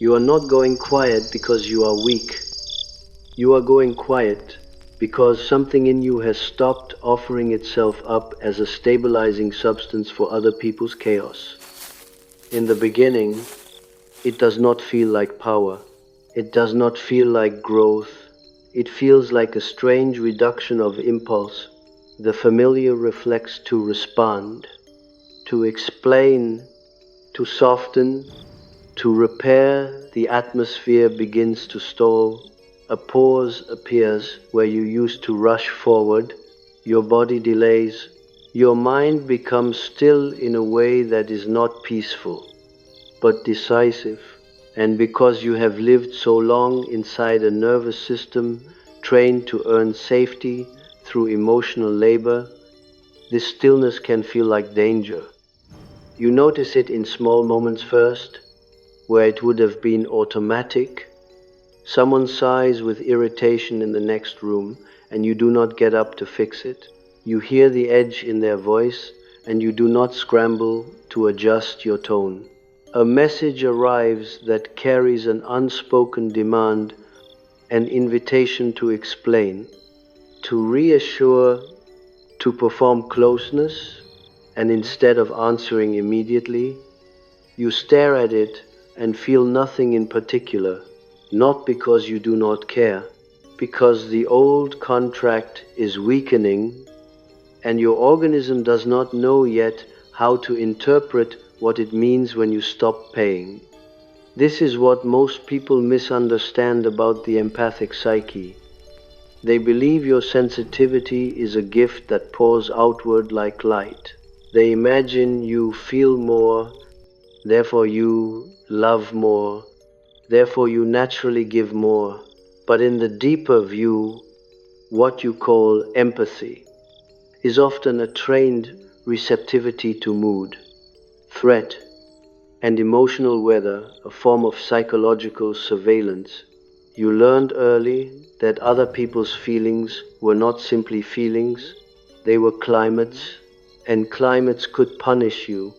You are not going quiet because you are weak. You are going quiet because something in you has stopped offering itself up as a stabilizing substance for other people's chaos. In the beginning, it does not feel like power. It does not feel like growth. It feels like a strange reduction of impulse. The familiar reflex to respond, to explain, to soften, to repair. The atmosphere begins to stall. A pause appears where you used to rush forward. Your body delays. Your mind becomes still in a way that is not peaceful, but decisive. And because you have lived so long inside a nervous system trained to earn safety through emotional labor, this stillness can feel like danger. You notice it in small moments first, where it would have been automatic. Someone sighs with irritation in the next room, and you do not get up to fix it. You hear the edge in their voice, and you do not scramble to adjust your tone. A message arrives that carries an unspoken demand, an invitation to explain, to reassure, to perform closeness, and instead of answering immediately, you stare at it and feel nothing in particular, not because you do not care, because the old contract is weakening and your organism does not know yet how to interpret what it means when you stop paying. This is what most people misunderstand about the empathic psyche. They believe your sensitivity is a gift that pours outward like light. They imagine you feel more, therefore you love more, therefore you naturally give more. But in the deeper view, what you call empathy is often a trained receptivity to mood, threat, and emotional weather, a form of psychological surveillance. You learned early that other people's feelings were not simply feelings, they were climates, and climates could punish you.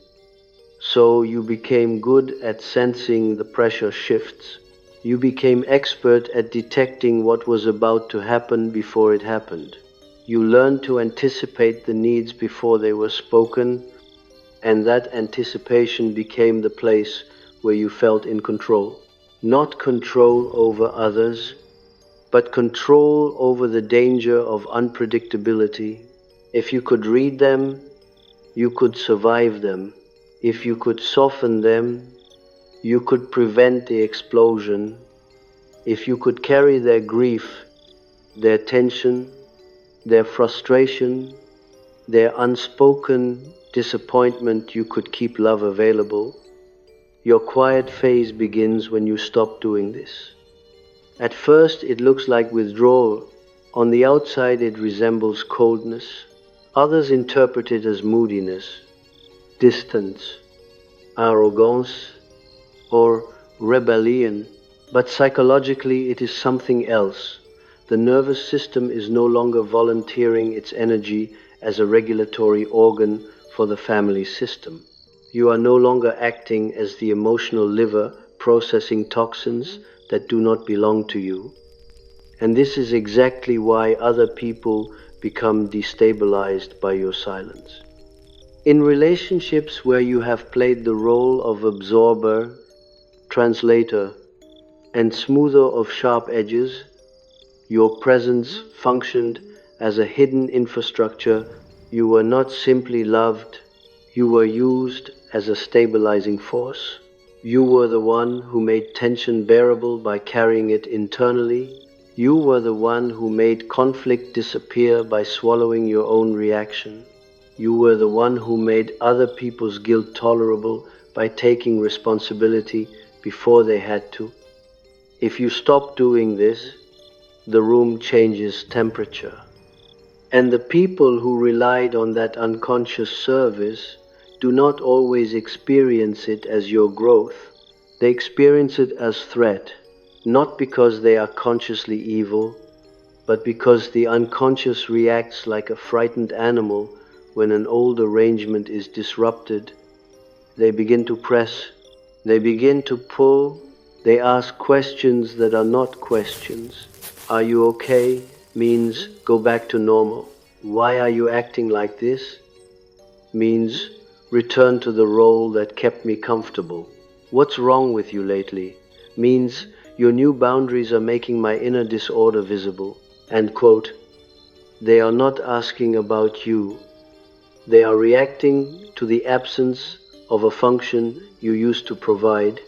So you became good at sensing the pressure shifts. You became expert at detecting what was about to happen before it happened. You learned to anticipate the needs before they were spoken, and that anticipation became the place where you felt in control. Not control over others, but control over the danger of unpredictability. If you could read them, you could survive them. If you could soften them, you could prevent the explosion. If you could carry their grief, their tension, their frustration, their unspoken disappointment, you could keep love available. Your quiet phase begins when you stop doing this. At first, it looks like withdrawal. On the outside, it resembles coldness. Others interpret it as moodiness, distance, arrogance, or rebellion. But psychologically, it is something else. The nervous system is no longer volunteering its energy as a regulatory organ for the family system. You are no longer acting as the emotional liver processing toxins that do not belong to you. And this is exactly why other people become destabilized by your silence. In relationships where you have played the role of absorber, translator, and smoother of sharp edges, your presence functioned as a hidden infrastructure. You were not simply loved, you were used as a stabilizing force. You were the one who made tension bearable by carrying it internally. You were the one who made conflict disappear by swallowing your own reaction. You were the one who made other people's guilt tolerable by taking responsibility before they had to. If you stop doing this, the room changes temperature. And the people who relied on that unconscious service do not always experience it as your growth. They experience it as threat, not because they are consciously evil, but because the unconscious reacts like a frightened animal when an old arrangement is disrupted. They begin to press, they begin to pull, They ask questions that are not questions. Are you okay? Means go back to normal. Why are you acting like this? Means return to the role that kept me comfortable. What's wrong with you lately? Means your new boundaries are making my inner disorder visible. And quote, they are not asking about you. They are reacting to the absence of a function you used to provide.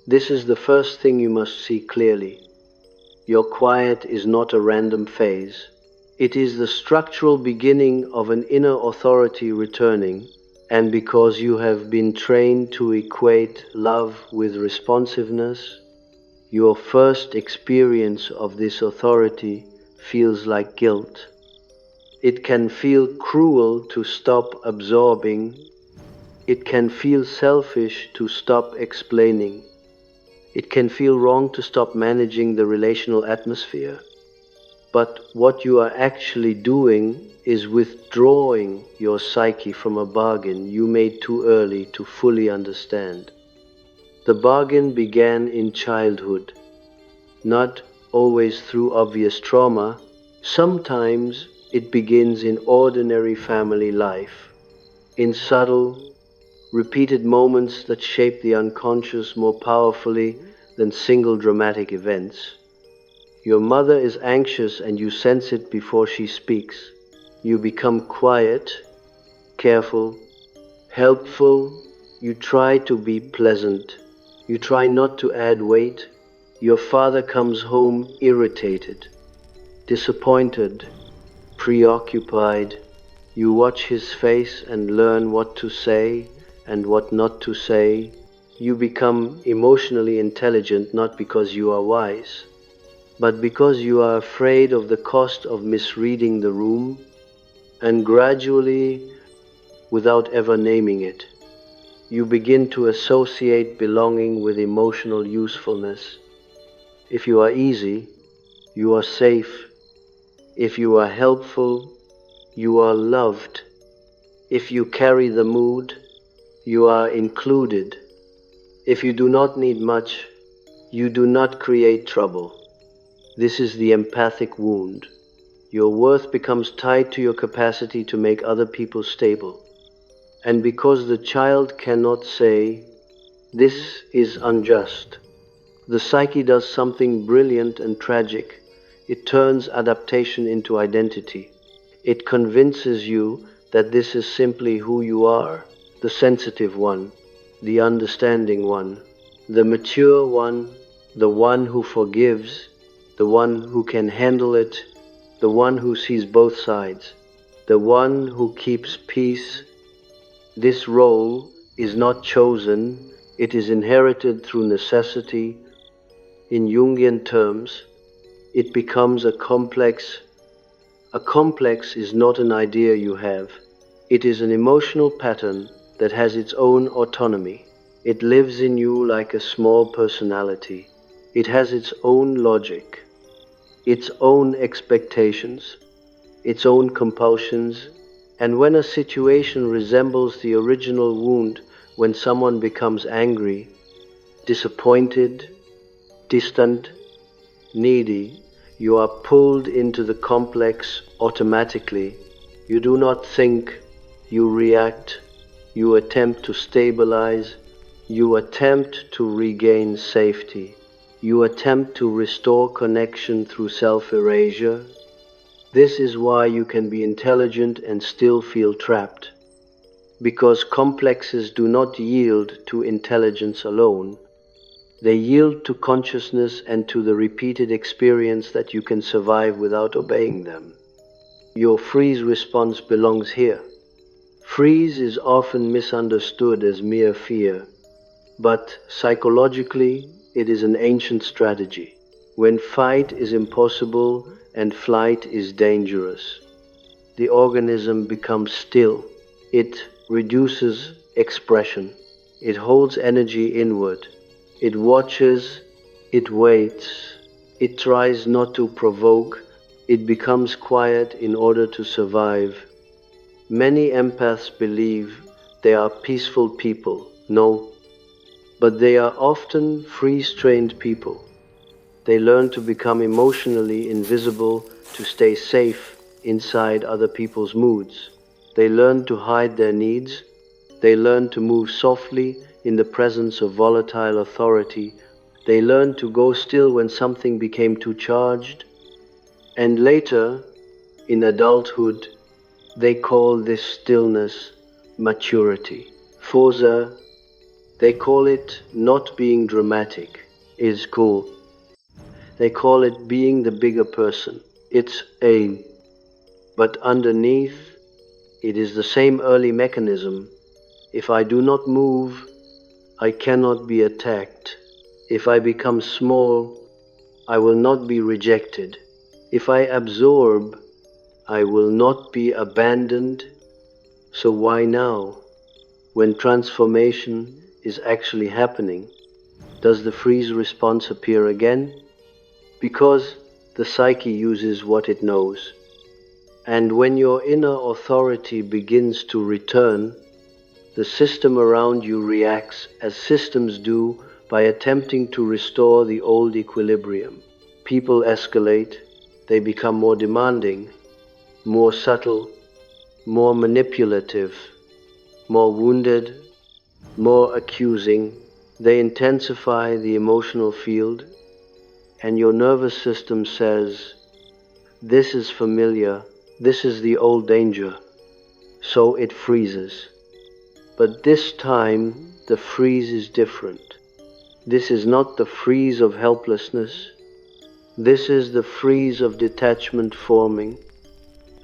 This is the first thing you must see clearly. Your quiet is not a random phase. It is the structural beginning of an inner authority returning, and because you have been trained to equate love with responsiveness, your first experience of this authority feels like guilt. It can feel cruel to stop absorbing. It can feel selfish to stop explaining. It can feel wrong to stop managing the relational atmosphere. But what you are actually doing is withdrawing your psyche from a bargain you made too early to fully understand. The bargain began in childhood, not always through obvious trauma. Sometimes it begins in ordinary family life, in subtle, repeated moments that shape the unconscious more powerfully than single dramatic events. Your mother is anxious and you sense it before she speaks. You become quiet, careful, helpful. You try to be pleasant. You try not to add weight. Your father comes home irritated, disappointed, preoccupied. You watch his face and learn what to say and what not to say. You become emotionally intelligent not because you are wise, but because you are afraid of the cost of misreading the room, and gradually, without ever naming it, you begin to associate belonging with emotional usefulness. If you are easy, you are safe. If you are helpful, you are loved. If you carry the mood, you are included. If you do not need much, you do not create trouble. This is the empathic wound. Your worth becomes tied to your capacity to make other people stable. And because the child cannot say, "This is unjust," the psyche does something brilliant and tragic. It turns adaptation into identity. It convinces you that this is simply who you are, the sensitive one, the understanding one, the mature one, the one who forgives, the one who can handle it, the one who sees both sides, the one who keeps peace. This role is not chosen, it is inherited through necessity. In Jungian terms, it becomes a complex. A complex is not an idea you have. It is an emotional pattern that has its own autonomy. It lives in you like a small personality. It has its own logic, its own expectations, its own compulsions, and when a situation resembles the original wound, when someone becomes angry, disappointed, distant, needy, you are pulled into the complex automatically. You do not think, you react, you attempt to stabilize, you attempt to regain safety. You attempt to restore connection through self-erasure. This is why you can be intelligent and still feel trapped. Because complexes do not yield to intelligence alone. They yield to consciousness and to the repeated experience that you can survive without obeying them. Your freeze response belongs here. Freeze is often misunderstood as mere fear, but psychologically, it is an ancient strategy. When fight is impossible and flight is dangerous, the organism becomes still. It reduces expression. It holds energy inward. It watches. It waits. It tries not to provoke. It becomes quiet in order to survive. Many empaths believe they are peaceful people. No, but they are often freeze-trained people. They learn to become emotionally invisible to stay safe inside other people's moods. They learn to hide their needs. They learn to move softly in the presence of volatile authority. They learn to go still when something became too charged. And later, in adulthood, they call this stillness maturity. Further, they call it not being dramatic. Is cool. They call it being the bigger person. It's a. But underneath, it is the same early mechanism. If I do not move, I cannot be attacked. If I become small, I will not be rejected. If I absorb, I will not be abandoned. So why now, when transformation is actually happening, does the freeze response appear again? Because the psyche uses what it knows. And when your inner authority begins to return, the system around you reacts as systems do by attempting to restore the old equilibrium. People escalate, they become more demanding, more subtle, more manipulative, more wounded, more accusing. They intensify the emotional field, and your nervous system says, "This is familiar, this is the old danger," so it freezes. But this time, the freeze is different. This is not the freeze of helplessness. This is the freeze of detachment forming,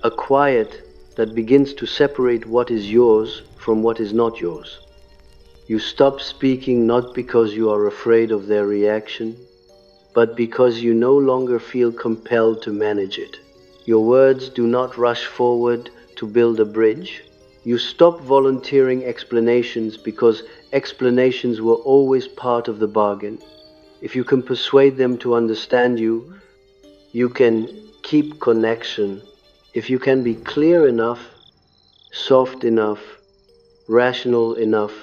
a quiet that begins to separate what is yours from what is not yours. You stop speaking not because you are afraid of their reaction, but because you no longer feel compelled to manage it. Your words do not rush forward to build a bridge. You stop volunteering explanations because explanations were always part of the bargain. If you can persuade them to understand you, you can keep connection. If you can be clear enough, soft enough, rational enough,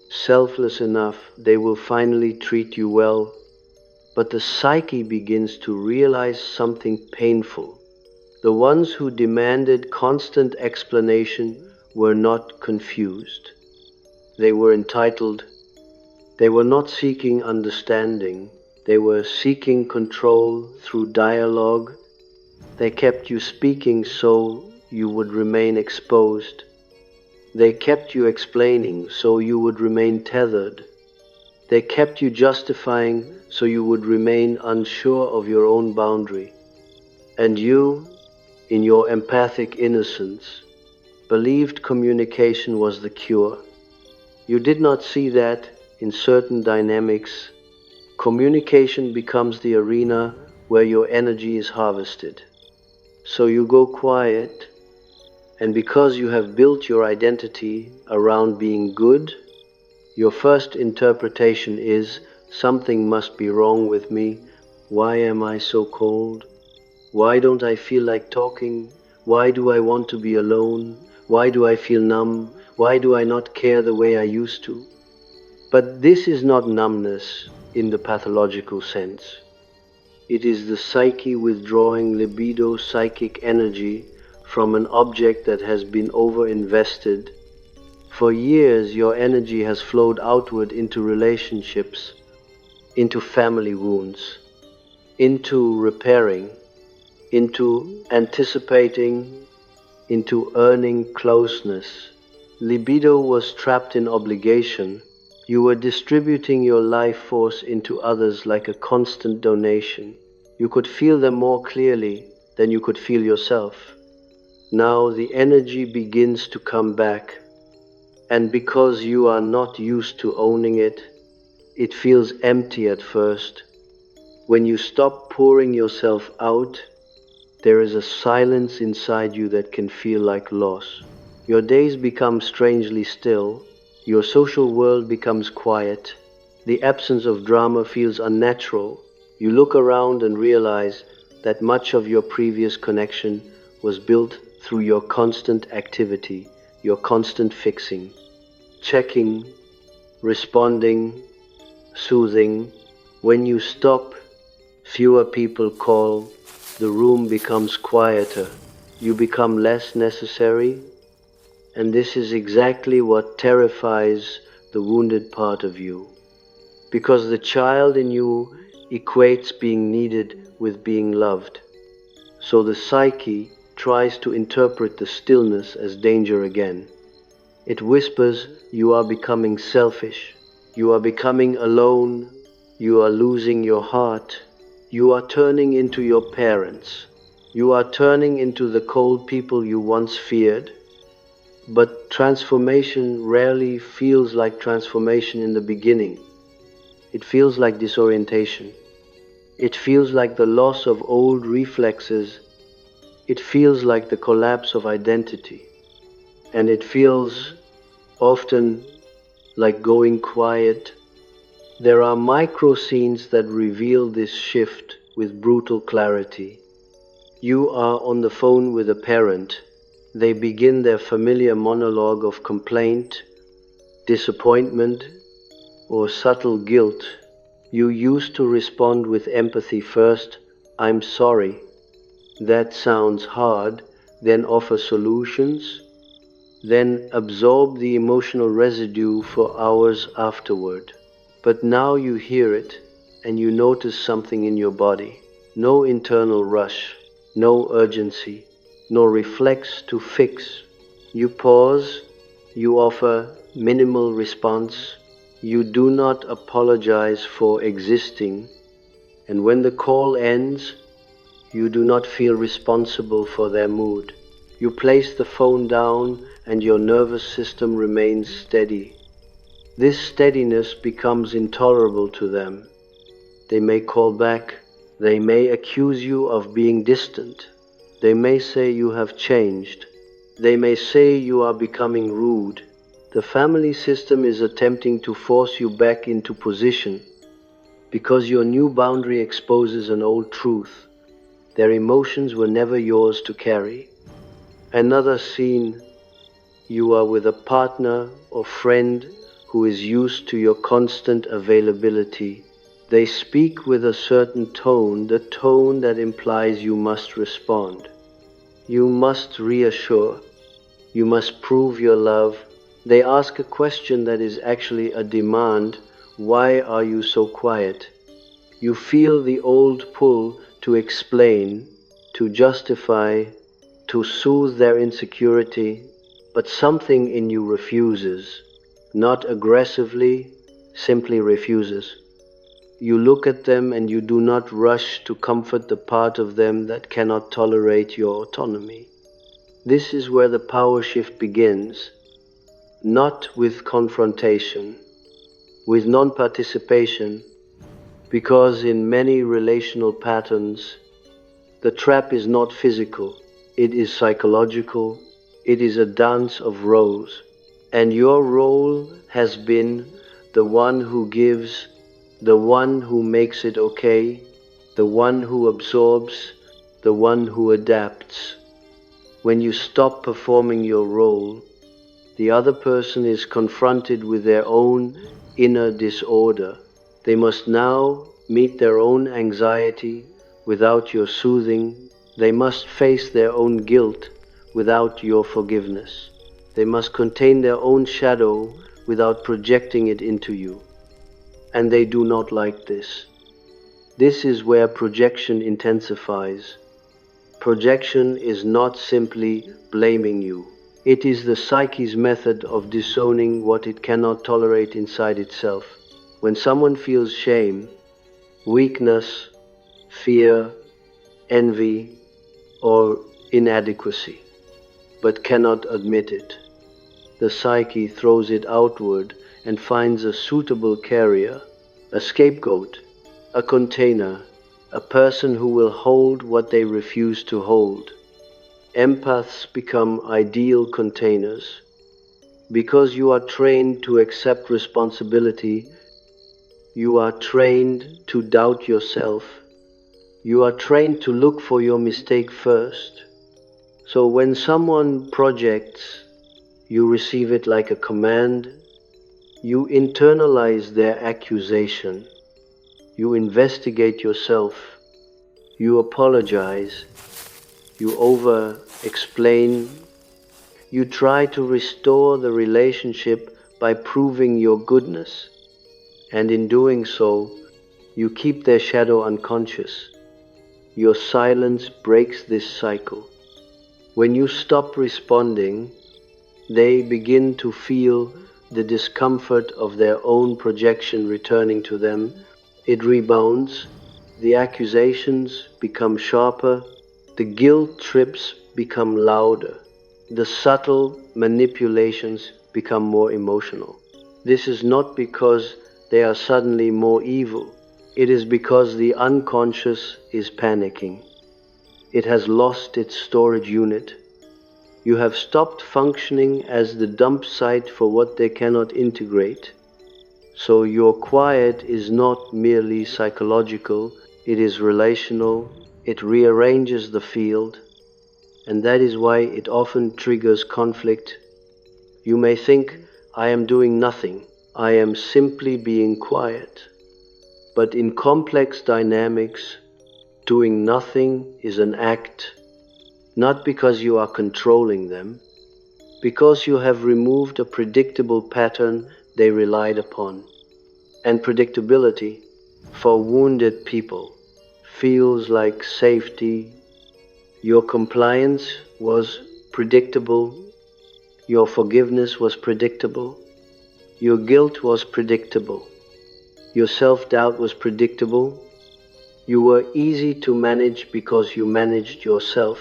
selfless enough, they will finally treat you well. But the psyche begins to realize something painful. The ones who demanded constant explanation were not confused. They were entitled. They were not seeking understanding. They were seeking control through dialogue. They kept you speaking so you would remain exposed. They kept you explaining so you would remain tethered. They kept you justifying so you would remain unsure of your own boundary. And you, in your empathic innocence, believed communication was the cure. You did not see that in certain dynamics, communication becomes the arena where your energy is harvested. So you go quiet, and because you have built your identity around being good, your first interpretation is, something must be wrong with me. Why am I so cold? Why don't I feel like talking? Why do I want to be alone? Why do I feel numb? Why do I not care the way I used to? But this is not numbness in the pathological sense. It is the psyche withdrawing libido psychic energy from an object that has been over-invested. For years, your energy has flowed outward into relationships, into family wounds, into repairing, into anticipating, into earning closeness. Libido was trapped in obligation. You were distributing your life force into others like a constant donation. You could feel them more clearly than you could feel yourself. Now the energy begins to come back, and because you are not used to owning it, it feels empty at first. When you stop pouring yourself out, there is a silence inside you that can feel like loss. Your days become strangely still. Your social world becomes quiet. The absence of drama feels unnatural. You look around and realize that much of your previous connection was built through your constant activity, your constant fixing, checking, responding, soothing. When you stop, fewer people call, the room becomes quieter, you become less necessary, and this is exactly what terrifies the wounded part of you. Because the child in you equates being needed with being loved. So the psyche tries to interpret the stillness as danger again. It whispers, you are becoming selfish, you are becoming alone, you are losing your heart, you are turning into your parents, you are turning into the cold people you once feared. But transformation rarely feels like transformation in the beginning. It feels like disorientation. It feels like the loss of old reflexes. It feels like the collapse of identity. And it feels often like going quiet. There are micro scenes that reveal this shift with brutal clarity. You are on the phone with a parent. They begin their familiar monologue of complaint, disappointment, or subtle guilt. You used to respond with empathy first, I'm sorry. That sounds hard, then offer solutions, then absorb the emotional residue for hours afterward. But now you hear it, and you notice something in your body. No internal rush, no urgency, no reflex to fix. You pause, you offer minimal response, you do not apologize for existing, and when the call ends, you do not feel responsible for their mood. You place the phone down and your nervous system remains steady. This steadiness becomes intolerable to them. They may call back, they may accuse you of being distant, they may say you have changed, they may say you are becoming rude. The family system is attempting to force you back into position because your new boundary exposes an old truth. Their emotions were never yours to carry. Another scene, you are with a partner or friend who is used to your constant availability. They speak with a certain tone, the tone that implies you must respond. You must reassure. You must prove your love. They ask a question that is actually a demand. Why are you so quiet? You feel the old pull to explain, to justify, to soothe their insecurity, but something in you refuses, not aggressively, simply refuses. You look at them and you do not rush to comfort the part of them that cannot tolerate your autonomy. This is where the power shift begins, not with confrontation, with non-participation, because in many relational patterns, the trap is not physical, it is psychological, it is a dance of roles, and your role has been the one who gives, the one who makes it okay, the one who absorbs, the one who adapts. When you stop performing your role, the other person is confronted with their own inner disorder. They must now meet their own anxiety without your soothing. They must face their own guilt without your forgiveness. They must contain their own shadow without projecting it into you. And they do not like this. This is where projection intensifies. Projection is not simply blaming you. It is the psyche's method of disowning what it cannot tolerate inside itself. When someone feels shame, weakness, fear, envy, or inadequacy, but cannot admit it, the psyche throws it outward and finds a suitable carrier, a scapegoat, a container, a person who will hold what they refuse to hold. Empaths become ideal containers. Because you are trained to accept responsibility, you are trained to doubt yourself. You are trained to look for your mistake first. So when someone projects, you receive it like a command. You internalize their accusation. You investigate yourself. You apologize. You over explain. You try to restore the relationship by proving your goodness. And in doing so, you keep their shadow unconscious. Your silence breaks this cycle. When you stop responding, they begin to feel the discomfort of their own projection returning to them. It rebounds, the accusations become sharper, the guilt trips become louder, the subtle manipulations become more emotional. This is not because they are suddenly more evil. It is because the unconscious is panicking. It has lost its storage unit. You have stopped functioning as the dump site for what they cannot integrate. So your quiet is not merely psychological, it is relational, it rearranges the field, and that is why it often triggers conflict. You may think, I am doing nothing, I am simply being quiet. But in complex dynamics, doing nothing is an act, not because you are controlling them, because you have removed a predictable pattern they relied upon. And predictability, for wounded people, feels like safety. Your compliance was predictable. Your forgiveness was predictable. Your guilt was predictable. Your self-doubt was predictable. You were easy to manage because you managed yourself.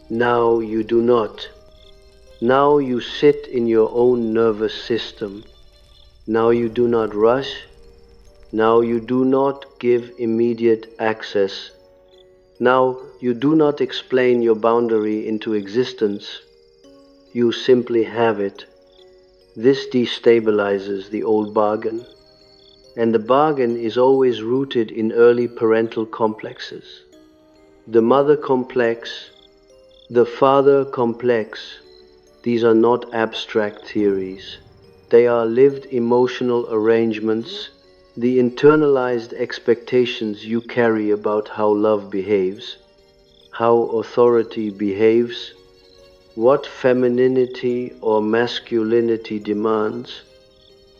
Now you do not. Now you sit in your own nervous system. Now you do not rush. Now you do not give immediate access. Now you do not explain your boundary into existence. You simply have it. This destabilizes the old bargain. And the bargain is always rooted in early parental complexes. The mother complex, the father complex, these are not abstract theories. They are lived emotional arrangements, the internalized expectations you carry about how love behaves, how authority behaves, what femininity or masculinity demands,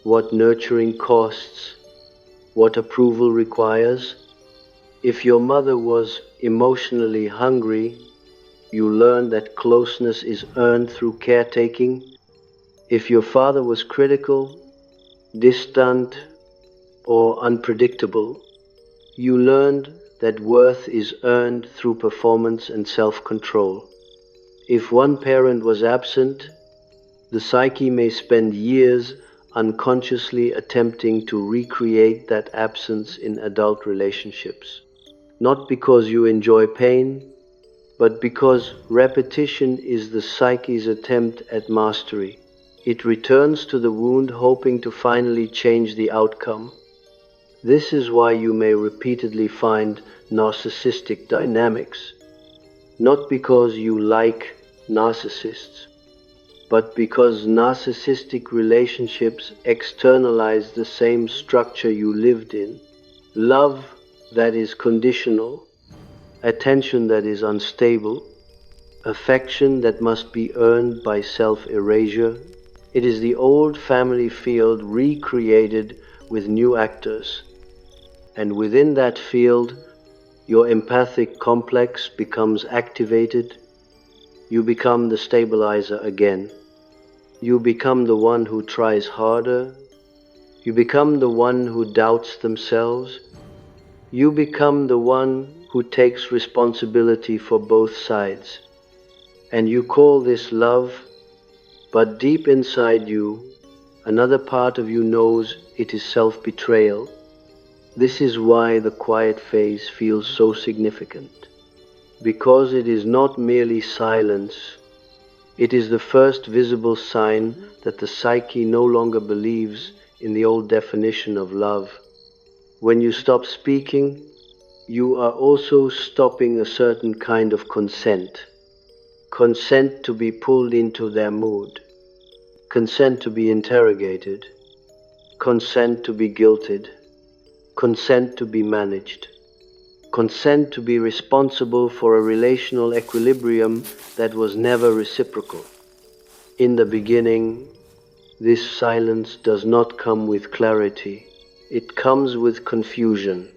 what nurturing costs, what approval requires. If your mother was emotionally hungry, you learn that closeness is earned through caretaking. If your father was critical, distant, or unpredictable, you learned that worth is earned through performance and self-control. If one parent was absent, the psyche may spend years unconsciously attempting to recreate that absence in adult relationships. Not because you enjoy pain, but because repetition is the psyche's attempt at mastery. It returns to the wound hoping to finally change the outcome. This is why you may repeatedly find narcissistic dynamics, not because you like narcissists, but because narcissistic relationships externalize the same structure you lived in. Love that is conditional, attention that is unstable, affection that must be earned by self-erasure. It is the old family field recreated with new actors. And within that field, your empathic complex becomes activated. You become the stabilizer again. You become the one who tries harder. You become the one who doubts themselves. You become the one who takes responsibility for both sides. And you call this love, but deep inside you, another part of you knows it is self-betrayal. This is why the quiet phase feels so significant. Because it is not merely silence, it is the first visible sign that the psyche no longer believes in the old definition of love. When you stop speaking, you are also stopping a certain kind of consent. Consent to be pulled into their mood. Consent to be interrogated. consent to be guilted, consent to be managed, consent to be responsible for a relational equilibrium that was never reciprocal. In the beginning, this silence does not come with clarity. It comes with confusion.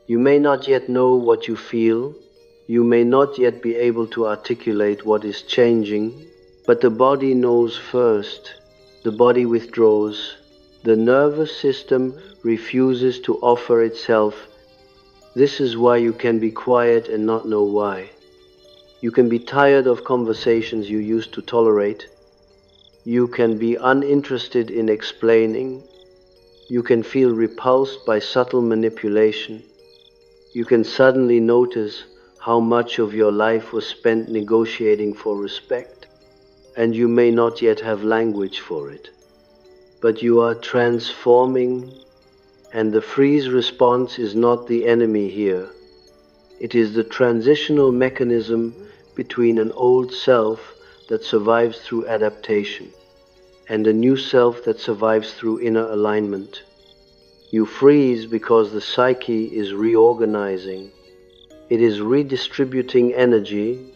You may not yet know what you feel. You may not yet be able to articulate what is changing, but the body knows first. The body withdraws. The nervous system refuses to offer itself. This is why you can be quiet and not know why. You can be tired of conversations you used to tolerate. You can be uninterested in explaining. You can feel repulsed by subtle manipulation. You can suddenly notice how much of your life was spent negotiating for respect, and you may not yet have language for it. But you are transforming, and the freeze response is not the enemy here. It is the transitional mechanism between an old self that survives through adaptation and a new self that survives through inner alignment. You freeze because the psyche is reorganizing. It is redistributing energy.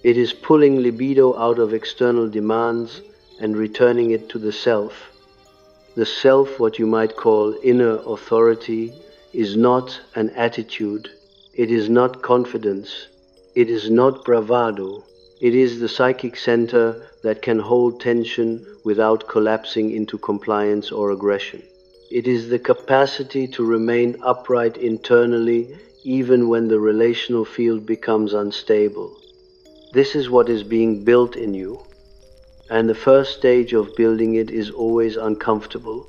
It is pulling libido out of external demands and returning it to the self. The self, what you might call inner authority, is not an attitude. It is not confidence. It is not bravado. It is the psychic center that can hold tension without collapsing into compliance or aggression. It is the capacity to remain upright internally even when the relational field becomes unstable. This is what is being built in you. And the first stage of building it is always uncomfortable,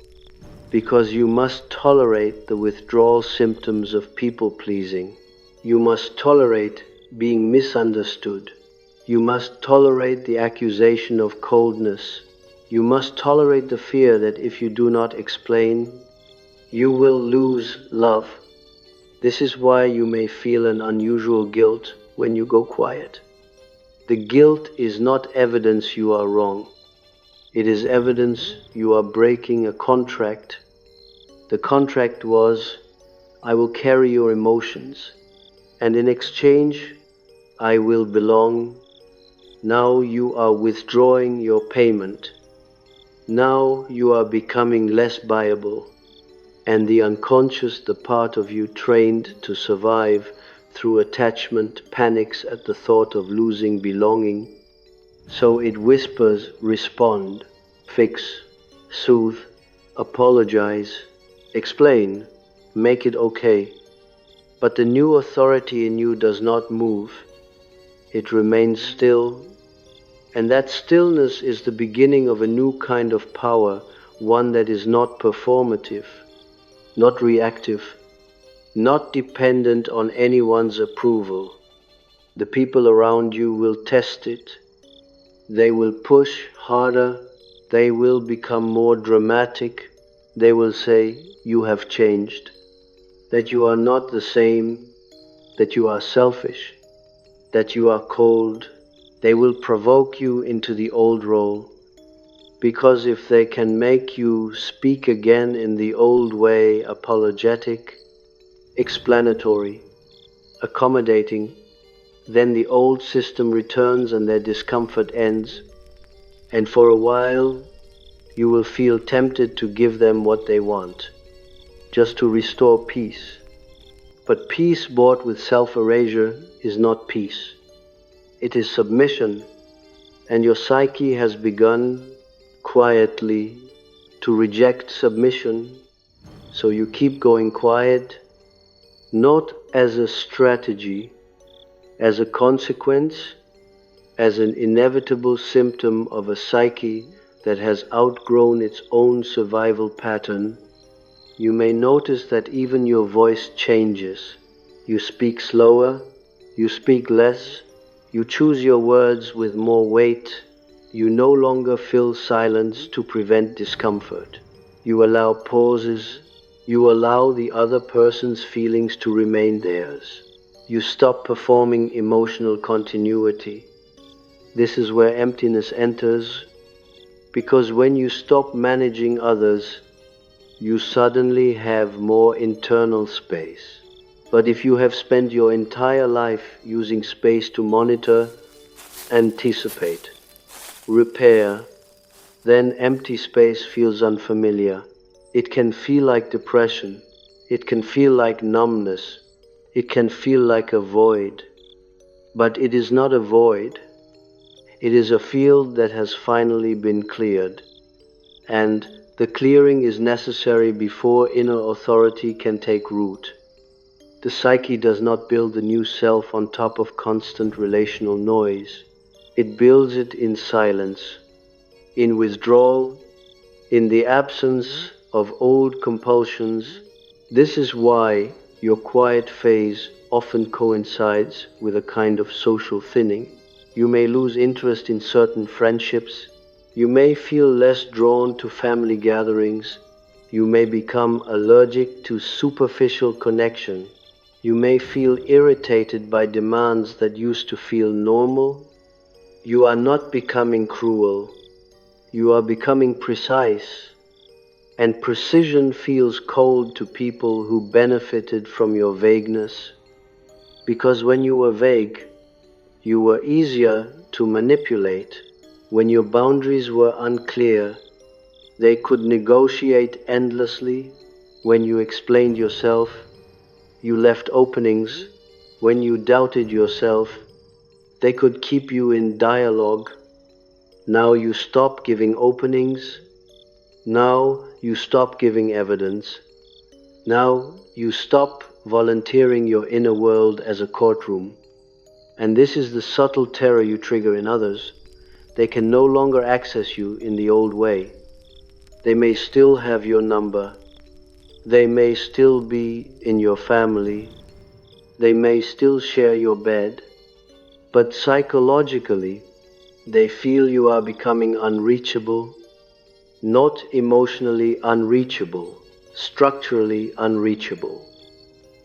because you must tolerate the withdrawal symptoms of people-pleasing. You must tolerate being misunderstood. You must tolerate the accusation of coldness. You must tolerate the fear that if you do not explain, you will lose love. This is why you may feel an unusual guilt when you go quiet. The guilt is not evidence you are wrong. It is evidence you are breaking a contract. The contract was, I will carry your emotions, and in exchange, I will belong. Now you are withdrawing your payment. Now you are becoming less viable, and the unconscious, the part of you trained to survive through attachment, panics at the thought of losing belonging. So it whispers, respond, fix, soothe, apologize, explain, make it okay. But the new authority in you does not move. It remains still, and that stillness is the beginning of a new kind of power, one that is not performative, not reactive, not dependent on anyone's approval. The people around you will test it. They will push harder. They will become more dramatic. They will say, you have changed, that you are not the same, that you are selfish, that you are cold. They will provoke you into the old role, because if they can make you speak again in the old way, apologetic, explanatory, accommodating, then the old system returns and their discomfort ends, and for a while you will feel tempted to give them what they want, just to restore peace. But peace bought with self-erasure is not peace. It is submission, and your psyche has begun quietly to reject submission, so you keep going quiet, not as a strategy, as a consequence, as an inevitable symptom of a psyche that has outgrown its own survival pattern. You may notice that even your voice changes. You speak slower, you speak less, you choose your words with more weight. You no longer fill silence to prevent discomfort. You allow pauses. You allow the other person's feelings to remain theirs. You stop performing emotional continuity. This is where emptiness enters, because when you stop managing others, you suddenly have more internal space. But if you have spent your entire life using space to monitor, anticipate, repair, then empty space feels unfamiliar. It can feel like depression. It can feel like numbness. It can feel like a void. But it is not a void. It is a field that has finally been cleared. And the clearing is necessary before inner authority can take root. The psyche does not build a new self on top of constant relational noise. It builds it in silence, in withdrawal, in the absence of old compulsions. This is why your quiet phase often coincides with a kind of social thinning. You may lose interest in certain friendships. You may feel less drawn to family gatherings. You may become allergic to superficial connection. You may feel irritated by demands that used to feel normal. You are not becoming cruel. You are becoming precise. And precision feels cold to people who benefited from your vagueness. Because when you were vague, you were easier to manipulate. When your boundaries were unclear, they could negotiate endlessly. When you explained yourself, you left openings. When you doubted yourself, they could keep you in dialogue. Now you stop giving openings. Now you stop giving evidence. Now you stop volunteering your inner world as a courtroom. And this is the subtle terror you trigger in others. They can no longer access you in the old way. They may still have your number. They may still be in your family. They may still share your bed. But psychologically, they feel you are becoming unreachable, not emotionally unreachable, structurally unreachable.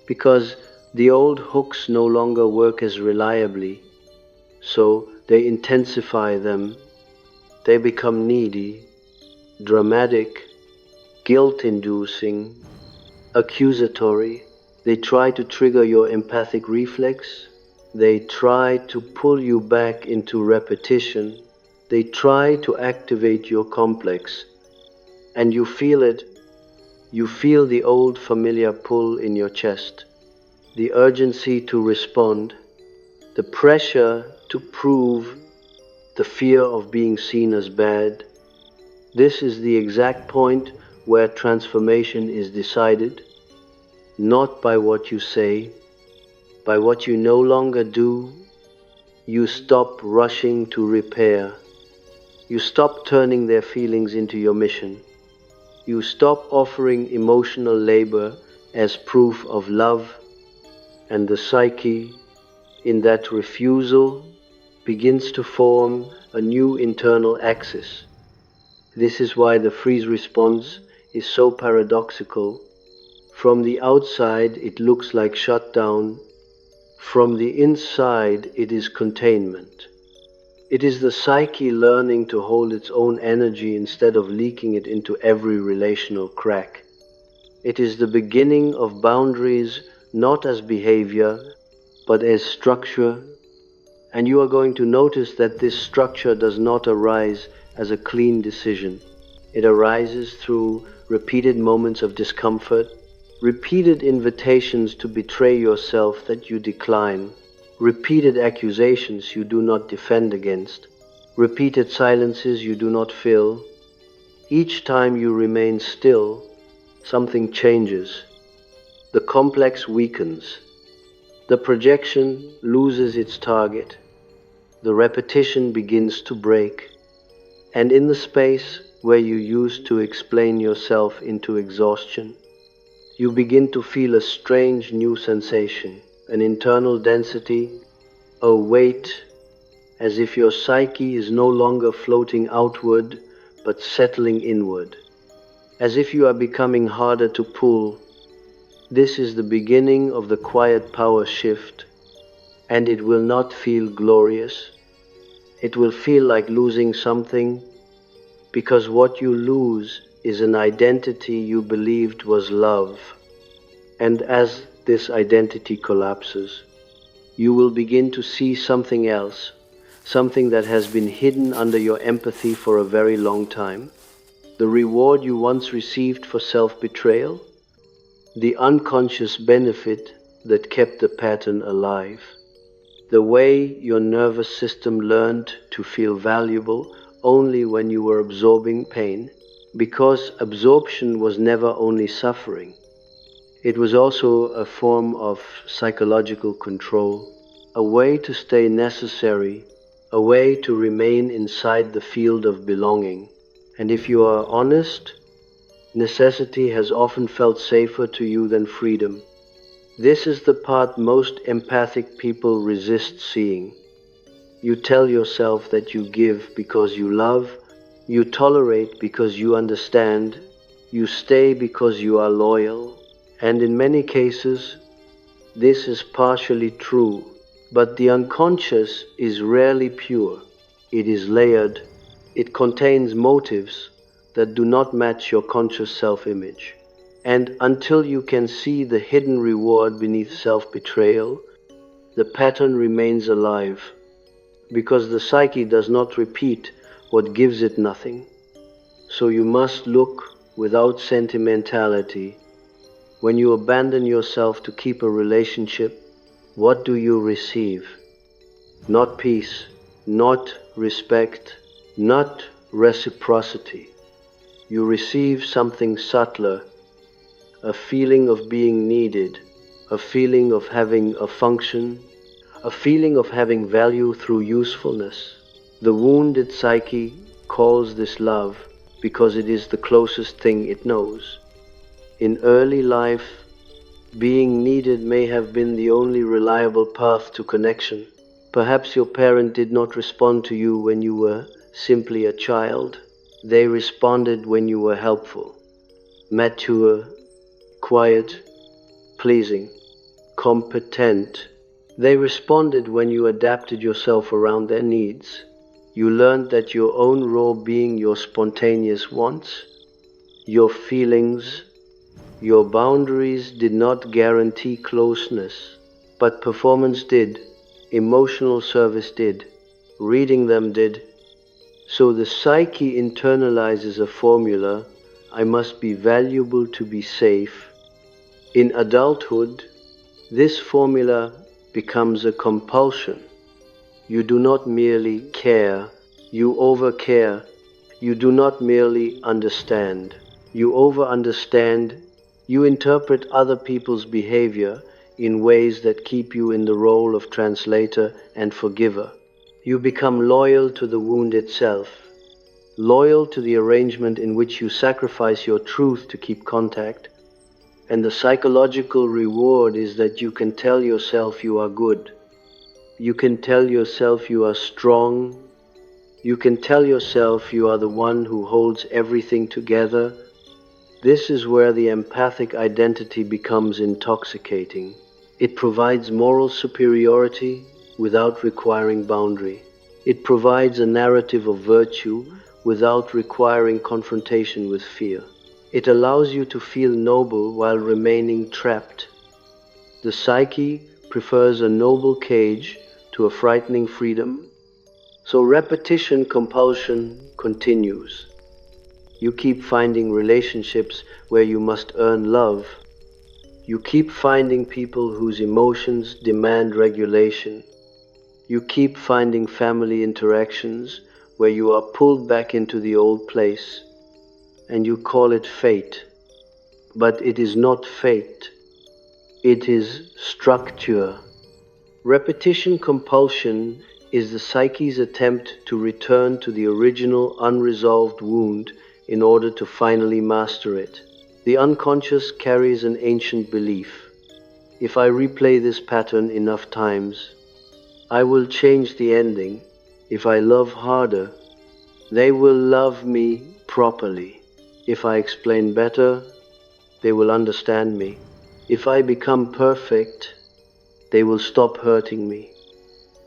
Because the old hooks no longer work as reliably, so they intensify them. They become needy, dramatic, guilt-inducing, accusatory. They try to trigger your empathic reflex. They try to pull you back into repetition. They try to activate your complex. And you feel it. You feel the old familiar pull in your chest. The urgency to respond. The pressure to prove. The fear of being seen as bad. This is the exact point where transformation is decided. Not by what you say, by what you no longer do. You stop rushing to repair. You stop turning their feelings into your mission. You stop offering emotional labor as proof of love, and the psyche, in that refusal, begins to form a new internal axis. This is why the freeze response is so paradoxical. From the outside, it looks like shutdown. From the inside, it is containment. It is the psyche learning to hold its own energy instead of leaking it into every relational crack. It is the beginning of boundaries not as behavior, but as structure. And you are going to notice that this structure does not arise as a clean decision. It arises through repeated moments of discomfort, repeated invitations to betray yourself that you decline, repeated accusations you do not defend against, repeated silences you do not fill. Each time you remain still, something changes. The complex weakens. The projection loses its target. The repetition begins to break. And in the space where you used to explain yourself into exhaustion, you begin to feel a strange new sensation, an internal density, a weight, as if your psyche is no longer floating outward, but settling inward, as if you are becoming harder to pull. This is the beginning of the quiet power shift, and it will not feel glorious. It will feel like losing something, because what you lose is an identity you believed was love, and as this identity collapses, you will begin to see something else, something that has been hidden under your empathy for a very long time. The reward you once received for self-betrayal, the unconscious benefit that kept the pattern alive, the way your nervous system learned to feel valuable only when you were absorbing pain, because absorption was never only suffering. It was also a form of psychological control, a way to stay necessary, a way to remain inside the field of belonging. And if you are honest, necessity has often felt safer to you than freedom. This is the part most empathic people resist seeing. You tell yourself that you give because you love, you tolerate because you understand, you stay because you are loyal, and in many cases, this is partially true, but the unconscious is rarely pure. It is layered. It contains motives that do not match your conscious self-image. And until you can see the hidden reward beneath self-betrayal, the pattern remains alive, because the psyche does not repeat what gives it nothing. So you must look without sentimentality. When you abandon yourself to keep a relationship, what do you receive? Not peace, not respect, not reciprocity. You receive something subtler, a feeling of being needed, a feeling of having a function, a feeling of having value through usefulness. The wounded psyche calls this love because it is the closest thing it knows. In early life, being needed may have been the only reliable path to connection. Perhaps your parent did not respond to you when you were simply a child. They responded when you were helpful, mature, quiet, pleasing, competent. They responded when you adapted yourself around their needs. You learned that your own raw being, your spontaneous wants, your feelings, your boundaries did not guarantee closeness, but performance did, emotional service did, reading them did. So the psyche internalizes a formula: I must be valuable to be safe. In adulthood, this formula becomes a compulsion. You do not merely care, you overcare. You do not merely understand, you over-understand. You interpret other people's behavior in ways that keep you in the role of translator and forgiver. You become loyal to the wound itself, loyal to the arrangement in which you sacrifice your truth to keep contact. And the psychological reward is that you can tell yourself you are good. You can tell yourself you are strong. You can tell yourself you are the one who holds everything together. This is where the empathic identity becomes intoxicating. It provides moral superiority without requiring boundary. It provides a narrative of virtue without requiring confrontation with fear. It allows you to feel noble while remaining trapped. The psyche prefers a noble cage to a frightening freedom. So repetition compulsion continues. You keep finding relationships where you must earn love. You keep finding people whose emotions demand regulation. You keep finding family interactions where you are pulled back into the old place, and you call it fate. But it is not fate. It is structure. Repetition compulsion is the psyche's attempt to return to the original unresolved wound in order to finally master it. The unconscious carries an ancient belief. If I replay this pattern enough times, I will change the ending. If I love harder, they will love me properly. If I explain better, they will understand me. If I become perfect, they will stop hurting me.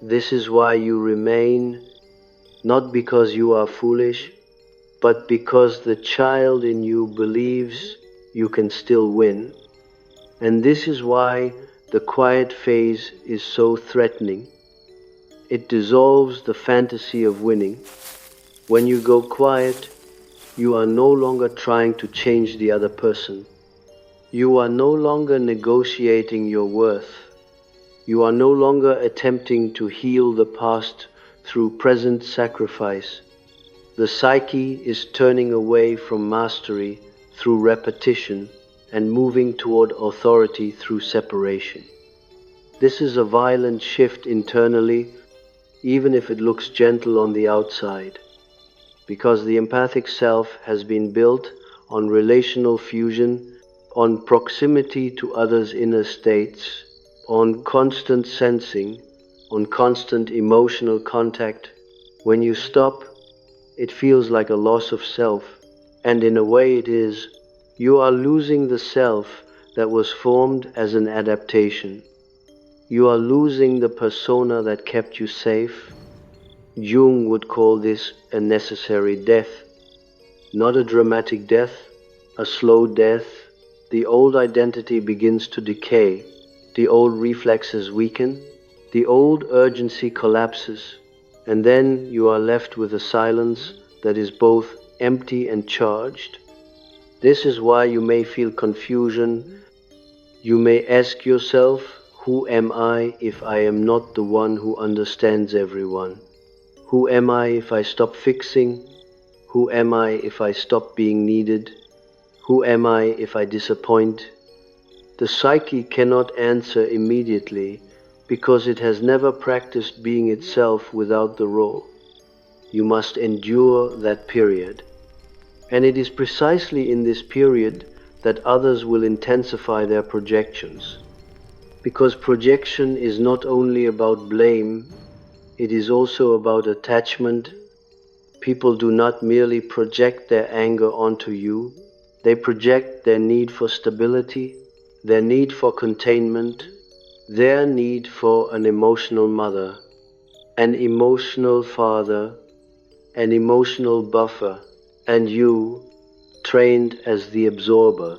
This is why you remain, not because you are foolish, but because the child in you believes you can still win. And this is why the quiet phase is so threatening. It dissolves the fantasy of winning. When you go quiet, you are no longer trying to change the other person. You are no longer negotiating your worth. You are no longer attempting to heal the past through present sacrifice. The psyche is turning away from mastery through repetition and moving toward authority through separation. This is a violent shift internally, even if it looks gentle on the outside, because the empathic self has been built on relational fusion, on proximity to others' inner states, on constant sensing, on constant emotional contact. When you stop, it feels like a loss of self, and in a way it is. You are losing the self that was formed as an adaptation. You are losing the persona that kept you safe. Jung would call this a necessary death. Not a dramatic death, a slow death. The old identity begins to decay. The old reflexes weaken. The old urgency collapses. And then you are left with a silence that is both empty and charged. This is why you may feel confusion. You may ask yourself, who am I if I am not the one who understands everyone? Who am I if I stop fixing? Who am I if I stop being needed? Who am I if I disappoint? The psyche cannot answer immediately because it has never practiced being itself without the role. You must endure that period. And it is precisely in this period that others will intensify their projections. Because projection is not only about blame, it is also about attachment. People do not merely project their anger onto you, they project their need for stability, their need for containment, their need for an emotional mother, an emotional father, an emotional buffer, and you, trained as the absorber,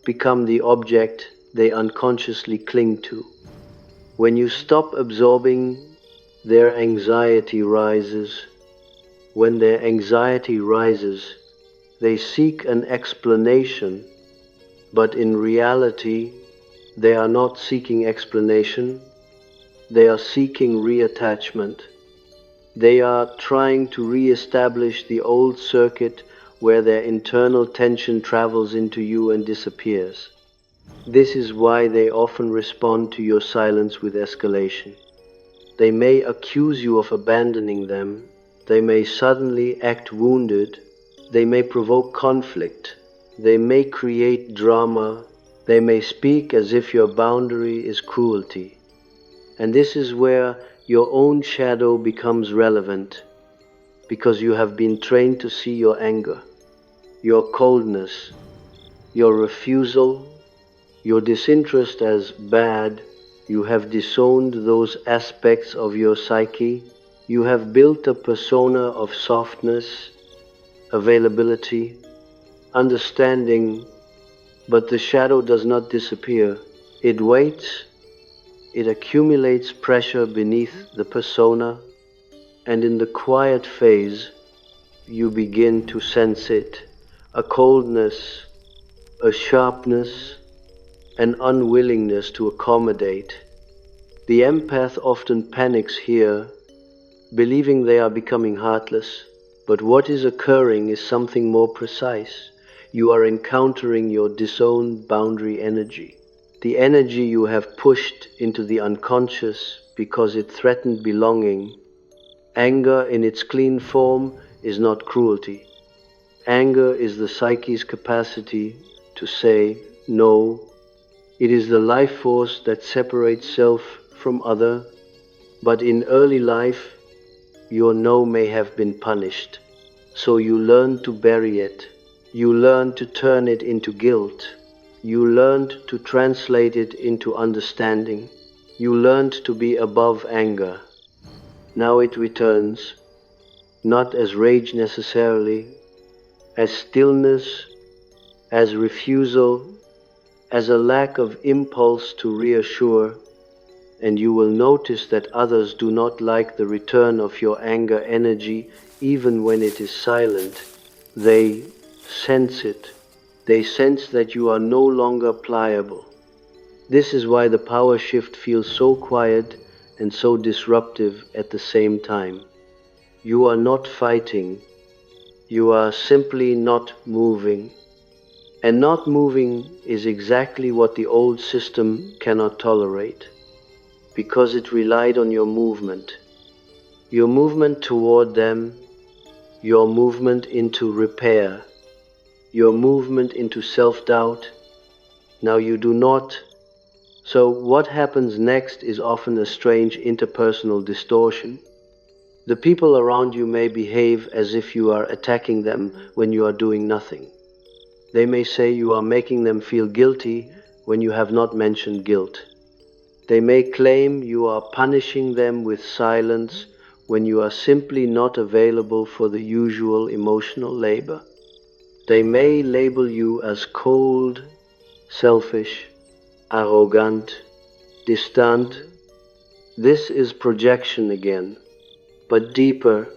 become the object they unconsciously cling to. When you stop absorbing, their anxiety rises. When their anxiety rises, they seek an explanation, but in reality, they are not seeking explanation, they are seeking reattachment. They are trying to re-establish the old circuit where their internal tension travels into you and disappears. This is why they often respond to your silence with escalation. They may accuse you of abandoning them. They may suddenly act wounded. They may provoke conflict. They may create drama. They may speak as if your boundary is cruelty. And this is where your own shadow becomes relevant, because you have been trained to see your anger, your coldness, your refusal, your disinterest as bad. You have disowned those aspects of your psyche. You have built a persona of softness, availability, understanding, but the shadow does not disappear. It waits, it accumulates pressure beneath the persona, and in the quiet phase, you begin to sense it, a coldness, a sharpness, an unwillingness to accommodate. The empath often panics here, believing they are becoming heartless, but what is occurring is something more precise. You are encountering your disowned boundary energy, the energy you have pushed into the unconscious because it threatened belonging. Anger in its clean form is not cruelty. Anger is the psyche's capacity to say no. It is the life force that separates self from other, but in early life, your no may have been punished. So you learn to bury it. You learn to turn it into guilt. You learned to translate it into understanding. You learned to be above anger. Now it returns, not as rage necessarily, as stillness, as refusal, as a lack of impulse to reassure, and you will notice that others do not like the return of your anger energy even when it is silent. They sense it. They sense that you are no longer pliable. This is why the power shift feels so quiet and so disruptive at the same time. You are not fighting, you are simply not moving. And not moving is exactly what the old system cannot tolerate, because it relied on your movement toward them, your movement into repair, your movement into self-doubt. Now you do not. So what happens next is often a strange interpersonal distortion. The people around you may behave as if you are attacking them when you are doing nothing. They may say you are making them feel guilty when you have not mentioned guilt. They may claim you are punishing them with silence when you are simply not available for the usual emotional labor. They may label you as cold, selfish, arrogant, distant. This is projection again, but deeper,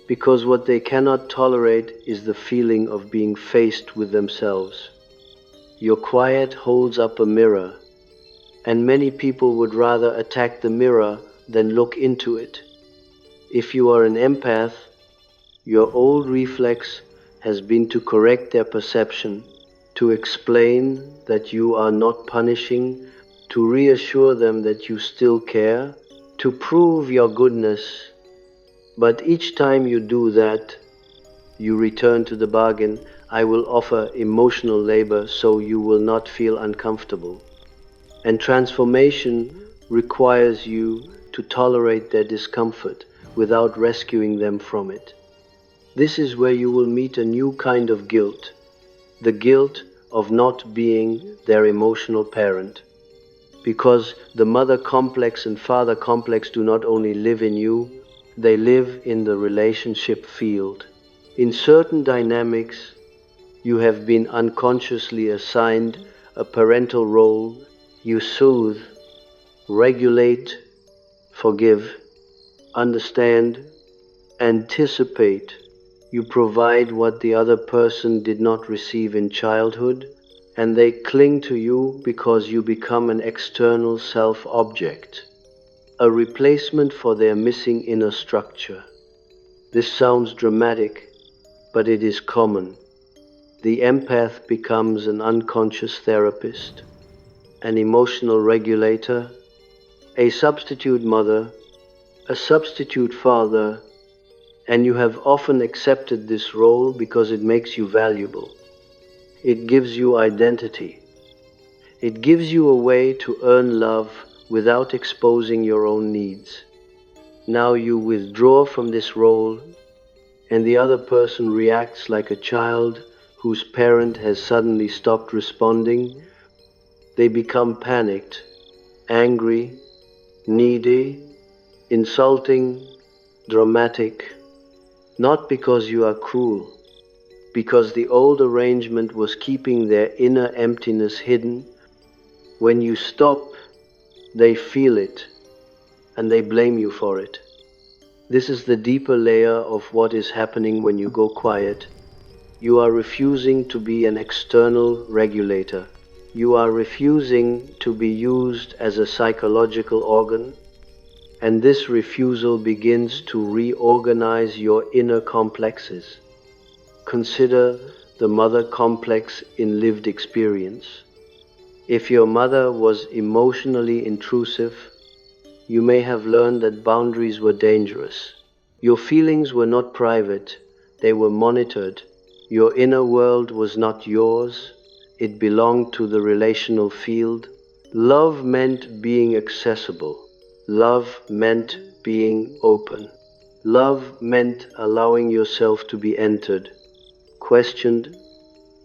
because what they cannot tolerate is the feeling of being faced with themselves. Your quiet holds up a mirror, and many people would rather attack the mirror than look into it. If you are an empath, your old reflex has been to correct their perception, to explain that you are not punishing, to reassure them that you still care, to prove your goodness. But each time you do that, you return to the bargain. I will offer emotional labor so you will not feel uncomfortable. And transformation requires you to tolerate their discomfort without rescuing them from it. This is where you will meet a new kind of guilt, the guilt of not being their emotional parent. Because the mother complex and father complex do not only live in you, they live in the relationship field. In certain dynamics, you have been unconsciously assigned a parental role. You soothe, regulate, forgive, understand, anticipate. You provide what the other person did not receive in childhood, and they cling to you because you become an external self-object, a replacement for their missing inner structure. This sounds dramatic, but it is common. The empath becomes an unconscious therapist, an emotional regulator, a substitute mother, a substitute father, and you have often accepted this role because it makes you valuable. It gives you identity. It gives you a way to earn love without exposing your own needs. Now you withdraw from this role, and the other person reacts like a child whose parent has suddenly stopped responding. They become panicked, angry, needy, insulting, dramatic, not because you are cruel, because the old arrangement was keeping their inner emptiness hidden. When you stop, they feel it, and they blame you for it. This is the deeper layer of what is happening when you go quiet. You are refusing to be an external regulator. You are refusing to be used as a psychological organ, and this refusal begins to reorganize your inner complexes. Consider the mother complex in lived experience. If your mother was emotionally intrusive, you may have learned that boundaries were dangerous. Your feelings were not private, they were monitored. Your inner world was not yours, it belonged to the relational field. Love meant being accessible. Love meant being open. Love meant allowing yourself to be entered, questioned,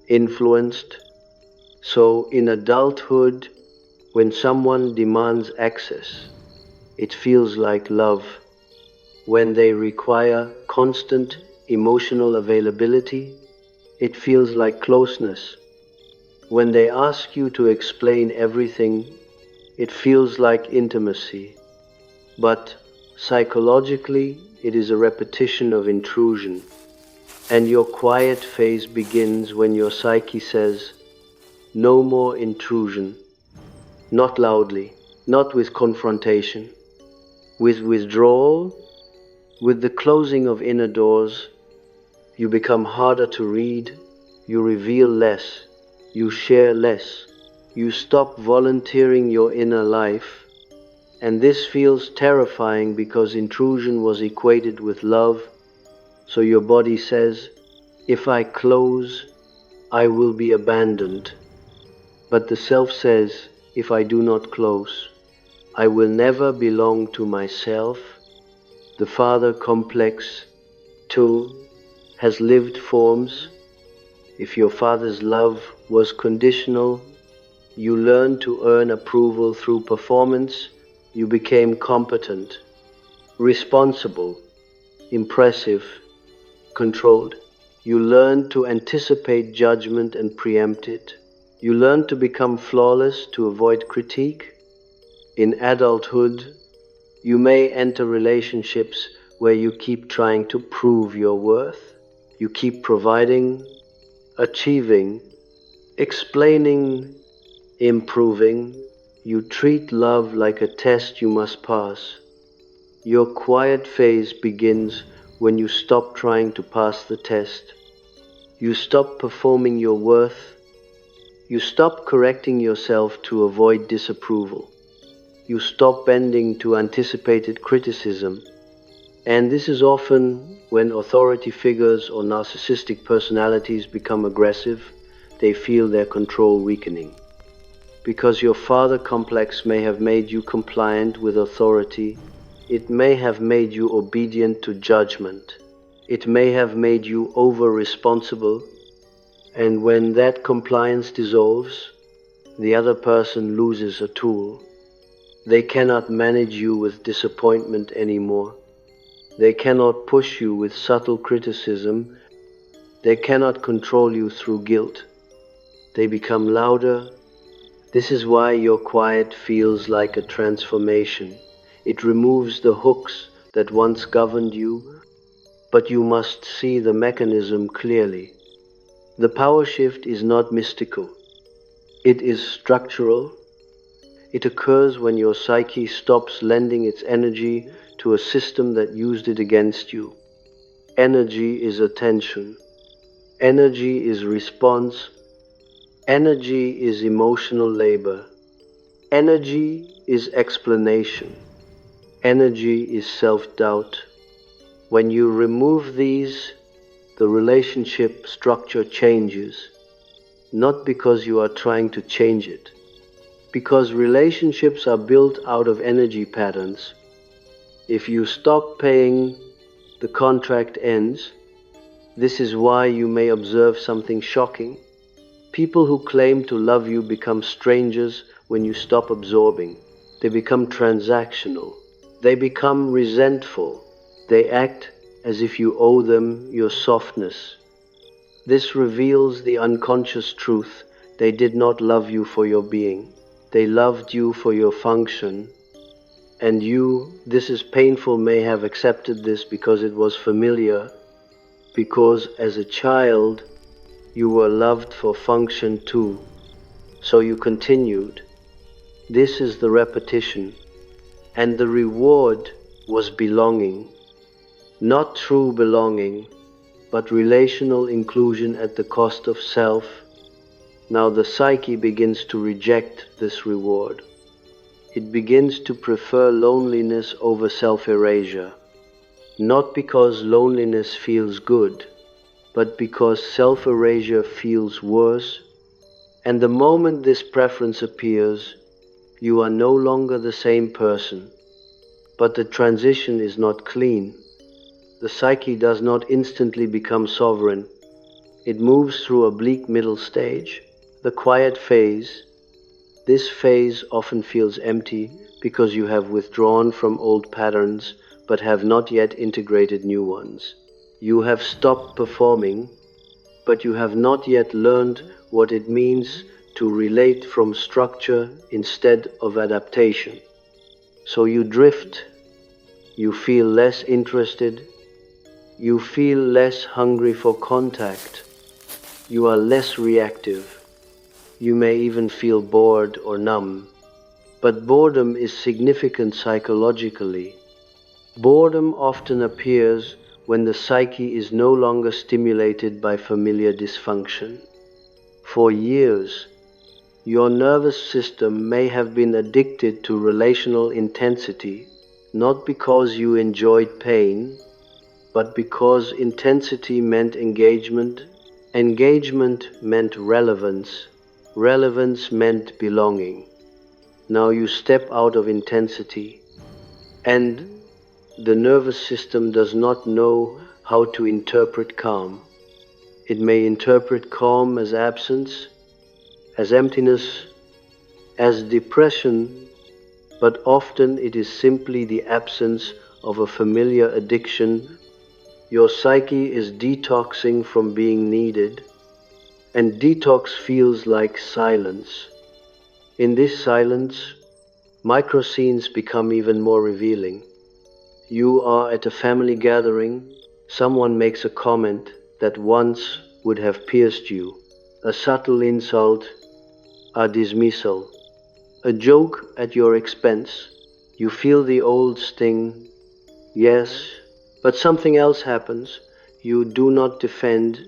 influenced. So in adulthood, when someone demands access, it feels like love. When they require constant emotional availability, It feels like closeness. When they ask you to explain everything, it feels like intimacy. But psychologically, it is a repetition of intrusion. And your quiet phase begins when your psyche says, no more intrusion. Not loudly, not with confrontation, with withdrawal, with the closing of inner doors. You become harder to read, you reveal less, you share less, you stop volunteering your inner life. And this feels terrifying because intrusion was equated with love. So your body says, if I close, I will be abandoned. But the self says, if I do not close, I will never belong to myself. The father complex, too, has lived forms. If your father's love was conditional, you learned to earn approval through performance. You became competent, responsible, impressive, controlled. You learned to anticipate judgment and preempt it. You learned to become flawless to avoid critique. In adulthood, you may enter relationships where you keep trying to prove your worth. You keep providing, achieving, explaining, improving. You treat love like a test you must pass. Your quiet phase begins when you stop trying to pass the test. You stop performing your worth. You stop correcting yourself to avoid disapproval. You stop bending to anticipated criticism. And this is often when authority figures or narcissistic personalities become aggressive. They feel their control weakening. Because your father complex may have made you compliant with authority. It may have made you obedient to judgment. It may have made you over-responsible. And when that compliance dissolves, the other person loses a tool. They cannot manage you with disappointment anymore. They cannot push you with subtle criticism. They cannot control you through guilt. They become louder. This is why your quiet feels like a transformation. It removes the hooks that once governed you, but you must see the mechanism clearly. The power shift is not mystical. It is structural. It occurs when your psyche stops lending its energy to a system that used it against you. Energy is attention. Energy is response. Energy is emotional labor. Energy is explanation. Energy is self-doubt. When you remove these, the relationship structure changes, not because you are trying to change it, because relationships are built out of energy patterns. If you stop paying, the contract ends. This is why you may observe something shocking. People who claim to love you become strangers when you stop absorbing. They become transactional. They become resentful. They act as if you owe them your softness. This reveals the unconscious truth. They did not love you for your being. They loved you for your function. And you, this is painful, may have accepted this because it was familiar, because as a child, you were loved for function too. So you continued. This is the repetition. And the reward was belonging. Not true belonging, but relational inclusion at the cost of self. Now the psyche begins to reject this reward. It begins to prefer loneliness over self-erasure. Not because loneliness feels good, but because self-erasure feels worse. And the moment this preference appears, you are no longer the same person. But the transition is not clean. The psyche does not instantly become sovereign. It moves through a bleak middle stage, the quiet phase. This phase often feels empty because you have withdrawn from old patterns but have not yet integrated new ones. You have stopped performing. but you have not yet learned what it means to relate from structure instead of adaptation. So you drift, you feel less interested, you feel less hungry for contact, you are less reactive, you may even feel bored or numb. But boredom is significant psychologically. Boredom often appears when the psyche is no longer stimulated by familiar dysfunction. For years, your nervous system may have been addicted to relational intensity, not because you enjoyed pain, but because intensity meant engagement, engagement meant relevance, relevance meant belonging. Now you step out of intensity, and the nervous system does not know how to interpret calm. It may interpret calm as absence, as emptiness, as depression, but often it is simply the absence of a familiar addiction. Your psyche is detoxing from being needed, and detox feels like silence. In this silence, microscenes become even more revealing. You are at a family gathering, someone makes a comment that once would have pierced you, a subtle insult, a dismissal, a joke at your expense. You feel the old sting, yes, but something else happens. You do not defend,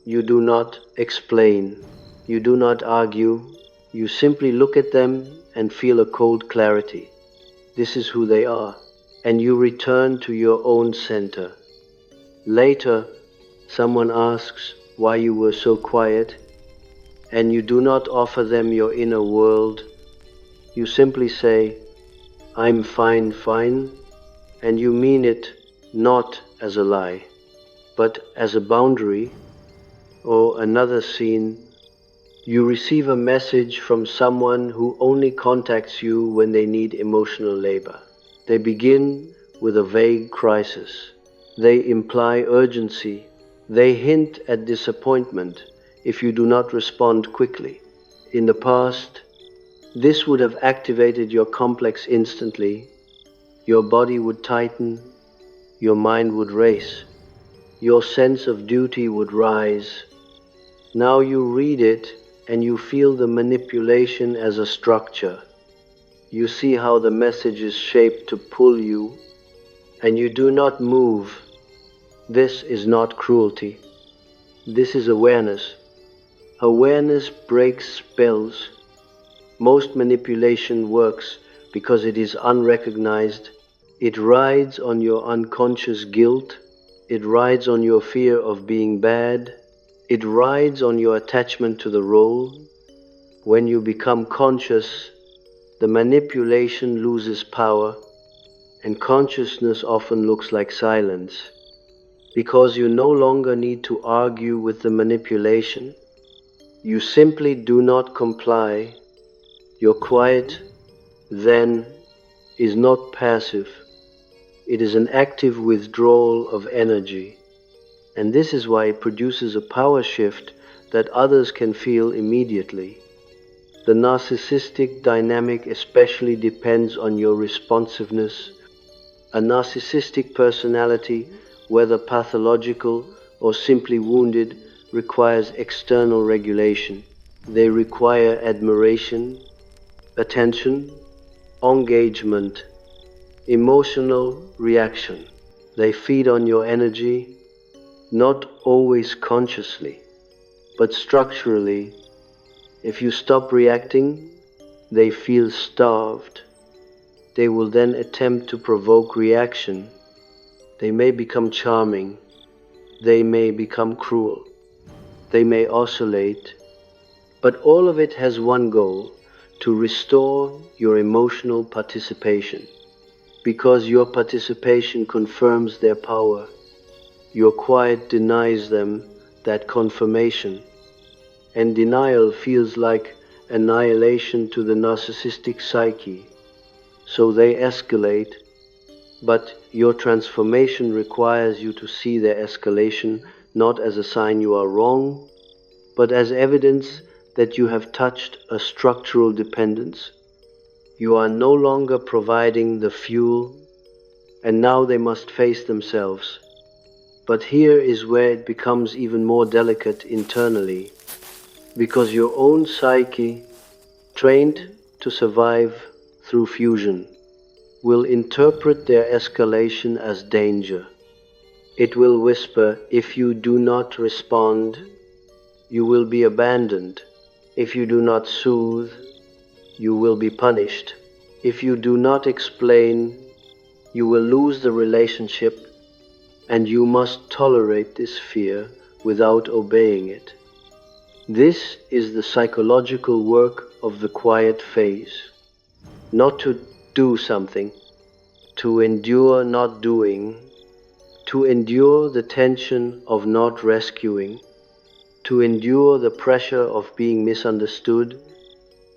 you do not explain, you do not argue, you simply look at them and feel a cold clarity. This is who they are, and you return to your own center. Later, someone asks why you were so quiet, and you do not offer them your inner world. You simply say, "I'm fine, fine," and you mean it not as a lie, but as a boundary. Or another scene, you receive a message from someone who only contacts you when they need emotional labor. They begin with a vague crisis. They imply urgency. They hint at disappointment if you do not respond quickly. In the past, this would have activated your complex instantly. Your body would tighten, your mind would race, your sense of duty would rise. Now you read it and you feel the manipulation as a structure. You see how the message is shaped to pull you, and you do not move. This is not cruelty. This is awareness. Awareness breaks spells. Most manipulation works because it is unrecognized. It rides on your unconscious guilt. It rides on your fear of being bad. It rides on your attachment to the role. When you become conscious, the manipulation loses power, and consciousness often looks like silence, because you no longer need to argue with the manipulation. You simply do not comply. Your quiet, then, is not passive. It is an active withdrawal of energy. And this is why it produces a power shift that others can feel immediately. The narcissistic dynamic especially depends on your responsiveness. A narcissistic personality, whether pathological or simply wounded, requires external regulation. They require admiration, attention, engagement, emotional reaction. They feed on your energy, not always consciously, but structurally. If you stop reacting, they feel starved. They will then attempt to provoke reaction. They may become charming. They may become cruel. They may oscillate. But all of it has one goal: to restore your emotional participation. Because your participation confirms their power. Your quiet denies them that confirmation. And denial feels like annihilation to the narcissistic psyche. So they escalate, but your transformation requires you to see their escalation not as a sign you are wrong, but as evidence that you have touched a structural dependence. You are no longer providing the fuel, and now they must face themselves. But here is where it becomes even more delicate internally, because your own psyche, trained to survive through fusion, will interpret their escalation as danger. It will whisper, if you do not respond, you will be abandoned. If you do not soothe, you will be punished. If you do not explain, you will lose the relationship, and you must tolerate this fear without obeying it. This is the psychological work of the quiet phase. Not to do something, to endure not doing, to endure the tension of not rescuing, to endure the pressure of being misunderstood,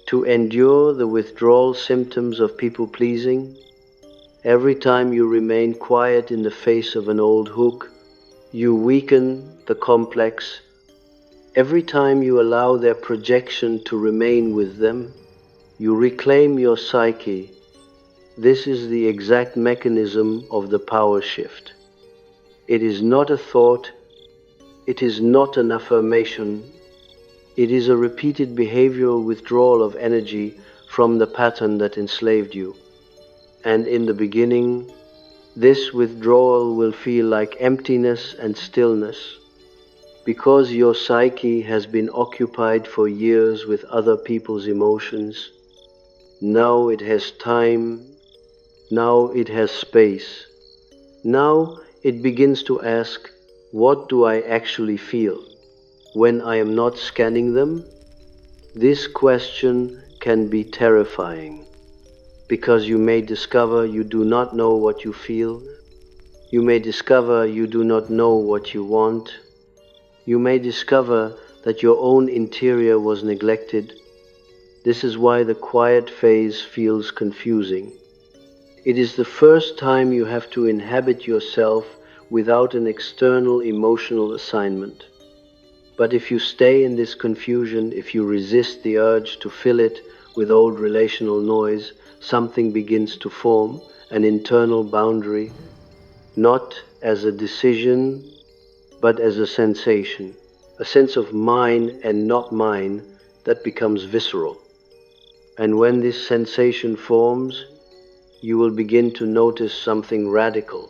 to endure the withdrawal symptoms of people-pleasing. Every time you remain quiet in the face of an old hook, you weaken the complex. Every time you allow their projection to remain with them, you reclaim your psyche. This is the exact mechanism of the power shift. It is not a thought, it is not an affirmation, it is a repeated behavioral withdrawal of energy from the pattern that enslaved you. And in the beginning, this withdrawal will feel like emptiness and stillness, because your psyche has been occupied for years with other people's emotions. Now it has time, now it has space. Now it begins to ask, what do I actually feel when I am not scanning them? This question can be terrifying, because you may discover you do not know what you feel. You may discover you do not know what you want. You may discover that your own interior was neglected. This is why the quiet phase feels confusing. It is the first time you have to inhabit yourself without an external emotional assignment. But if you stay in this confusion, if you resist the urge to fill it with old relational noise, something begins to form, an internal boundary, not as a decision, but as a sensation, a sense of mine and not mine that becomes visceral. And when this sensation forms, you will begin to notice something radical.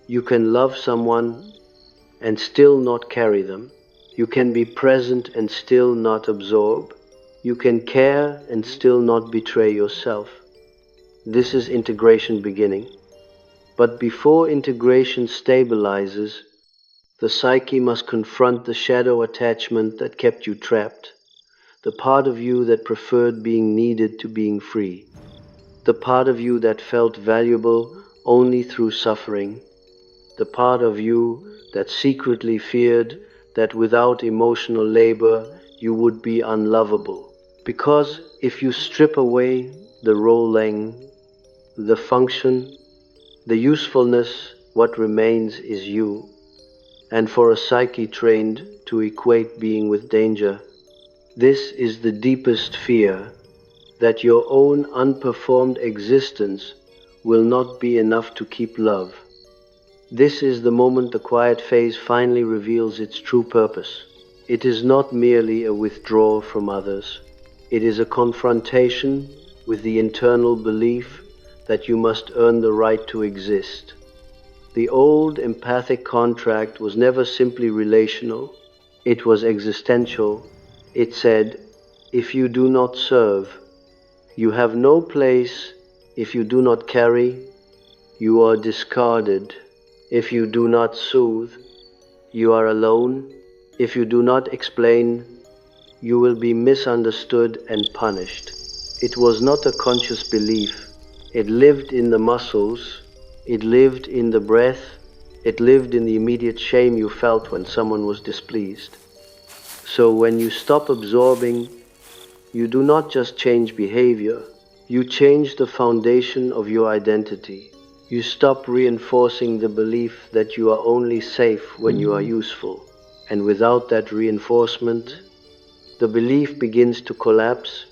You can love someone and still not carry them. You can be present and still not absorb. You can care and still not betray yourself. This is integration beginning. But before integration stabilizes, the psyche must confront the shadow attachment that kept you trapped, the part of you that preferred being needed to being free, the part of you that felt valuable only through suffering, the part of you that secretly feared that without emotional labor you would be unlovable. Because if you strip away the role-ing, the function, the usefulness, what remains is you. And for a psyche trained to equate being with danger, this is the deepest fear, that your own unperformed existence will not be enough to keep love. This is the moment the quiet phase finally reveals its true purpose. It is not merely a withdrawal from others. It is a confrontation with the internal belief that you must earn the right to exist. The old empathic contract was never simply relational. It was existential. It said, if you do not serve, you have no place. If you do not carry, you are discarded. If you do not soothe, you are alone. If you do not explain, you will be misunderstood and punished. It was not a conscious belief. It lived in the muscles. It lived in the breath. It lived in the immediate shame you felt when someone was displeased. So when you stop absorbing, you do not just change behavior, you change the foundation of your identity. You stop reinforcing the belief that you are only safe when you are useful. And without that reinforcement, the belief begins to collapse.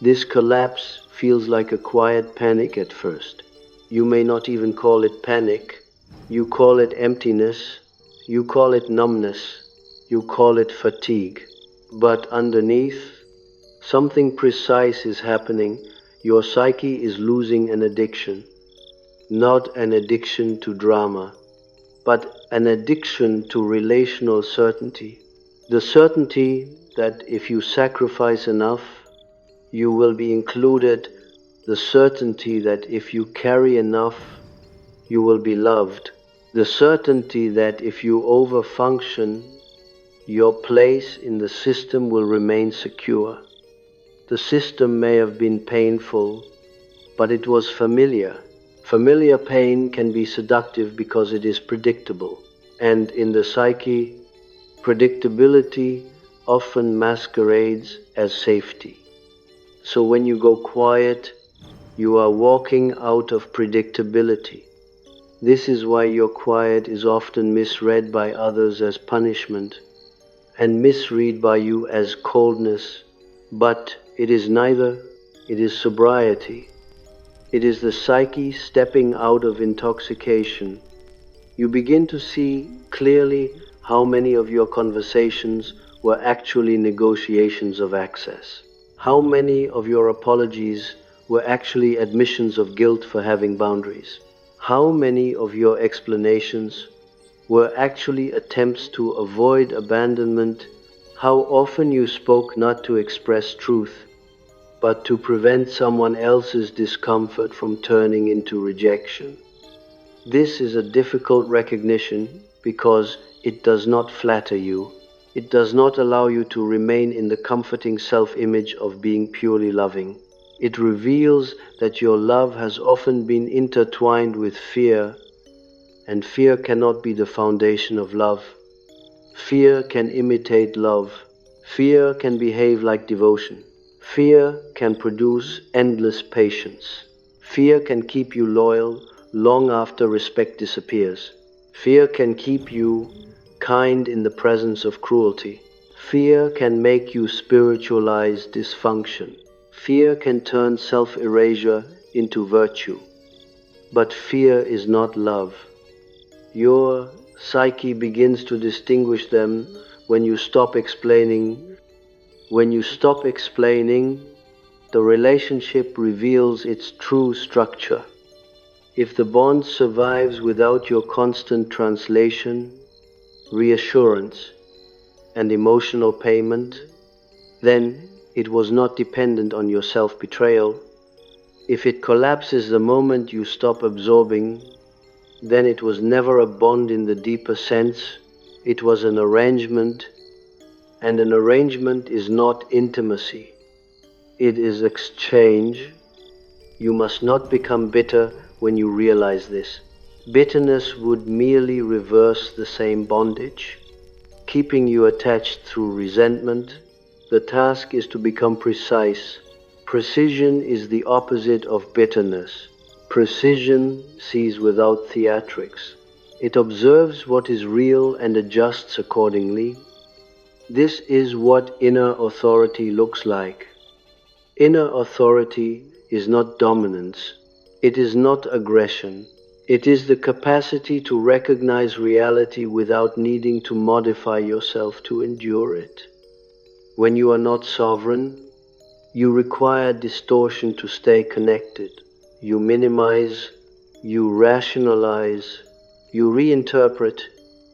This collapse feels like a quiet panic at first. You may not even call it panic. You call it emptiness. You call it numbness. You call it fatigue. But underneath, something precise is happening. Your psyche is losing an addiction. Not an addiction to drama, but an addiction to relational certainty. The certainty that if you sacrifice enough, you will be included. The certainty that if you carry enough, you will be loved. The certainty that if you overfunction, your place in the system will remain secure. The system may have been painful, but it was familiar. Familiar pain can be seductive because it is predictable. And in the psyche, predictability often masquerades as safety. So when you go quiet, you are walking out of predictability. This is why your quiet is often misread by others as punishment and misread by you as coldness. But it is neither. It is sobriety. It is the psyche stepping out of intoxication. You begin to see clearly how many of your conversations were actually negotiations of access. How many of your apologies were actually admissions of guilt for having boundaries. How many of your explanations were actually attempts to avoid abandonment. How often you spoke not to express truth, but to prevent someone else's discomfort from turning into rejection. This is a difficult recognition because it does not flatter you. It does not allow you to remain in the comforting self-image of being purely loving. It reveals that your love has often been intertwined with fear, and fear cannot be the foundation of love. Fear can imitate love. Fear can behave like devotion. Fear can produce endless patience. Fear can keep you loyal long after respect disappears. Fear can keep you kind in the presence of cruelty. Fear can make you spiritualize dysfunction. Fear can turn self-erasure into virtue. But fear is not love. Your psyche begins to distinguish them when you stop explaining. When you stop explaining, the relationship reveals its true structure. If the bond survives without your constant translation, reassurance, and emotional payment, then it was not dependent on your self-betrayal. If it collapses the moment you stop absorbing, then it was never a bond in the deeper sense. It was an arrangement, and an arrangement is not intimacy. It is exchange. You must not become bitter when you realize this. Bitterness would merely reverse the same bondage, keeping you attached through resentment. The task is to become precise. Precision is the opposite of bitterness. Precision sees without theatrics. It observes what is real and adjusts accordingly. This is what inner authority looks like. Inner authority is not dominance. It is not aggression. It is the capacity to recognize reality without needing to modify yourself to endure it. When you are not sovereign, you require distortion to stay connected. You minimize, you rationalize, you reinterpret,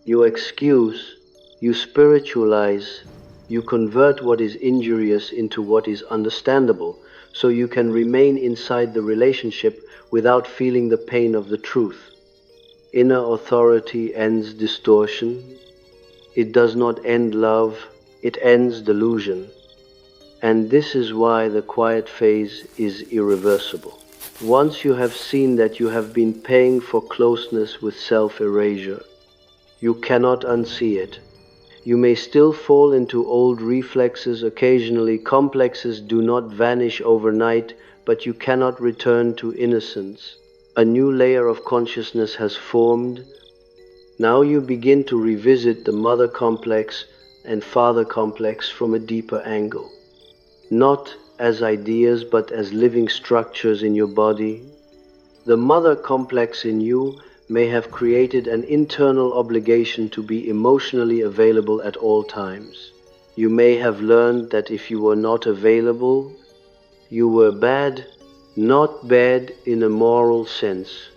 you excuse, you spiritualize, you convert what is injurious into what is understandable, so you can remain inside the relationship without feeling the pain of the truth. Inner authority ends distortion. It does not end love, it ends delusion. And this is why the quiet phase is irreversible. Once you have seen that you have been paying for closeness with self-erasure, you cannot unsee it. You may still fall into old reflexes occasionally. Complexes do not vanish overnight, but you cannot return to innocence. A new layer of consciousness has formed, Now you begin to revisit the mother complex and father complex from a deeper angle, not as ideas but as living structures in your body. The mother complex in you may have created an internal obligation to be emotionally available at all times. You may have learned that if you were not available, you were bad, not bad in a moral sense,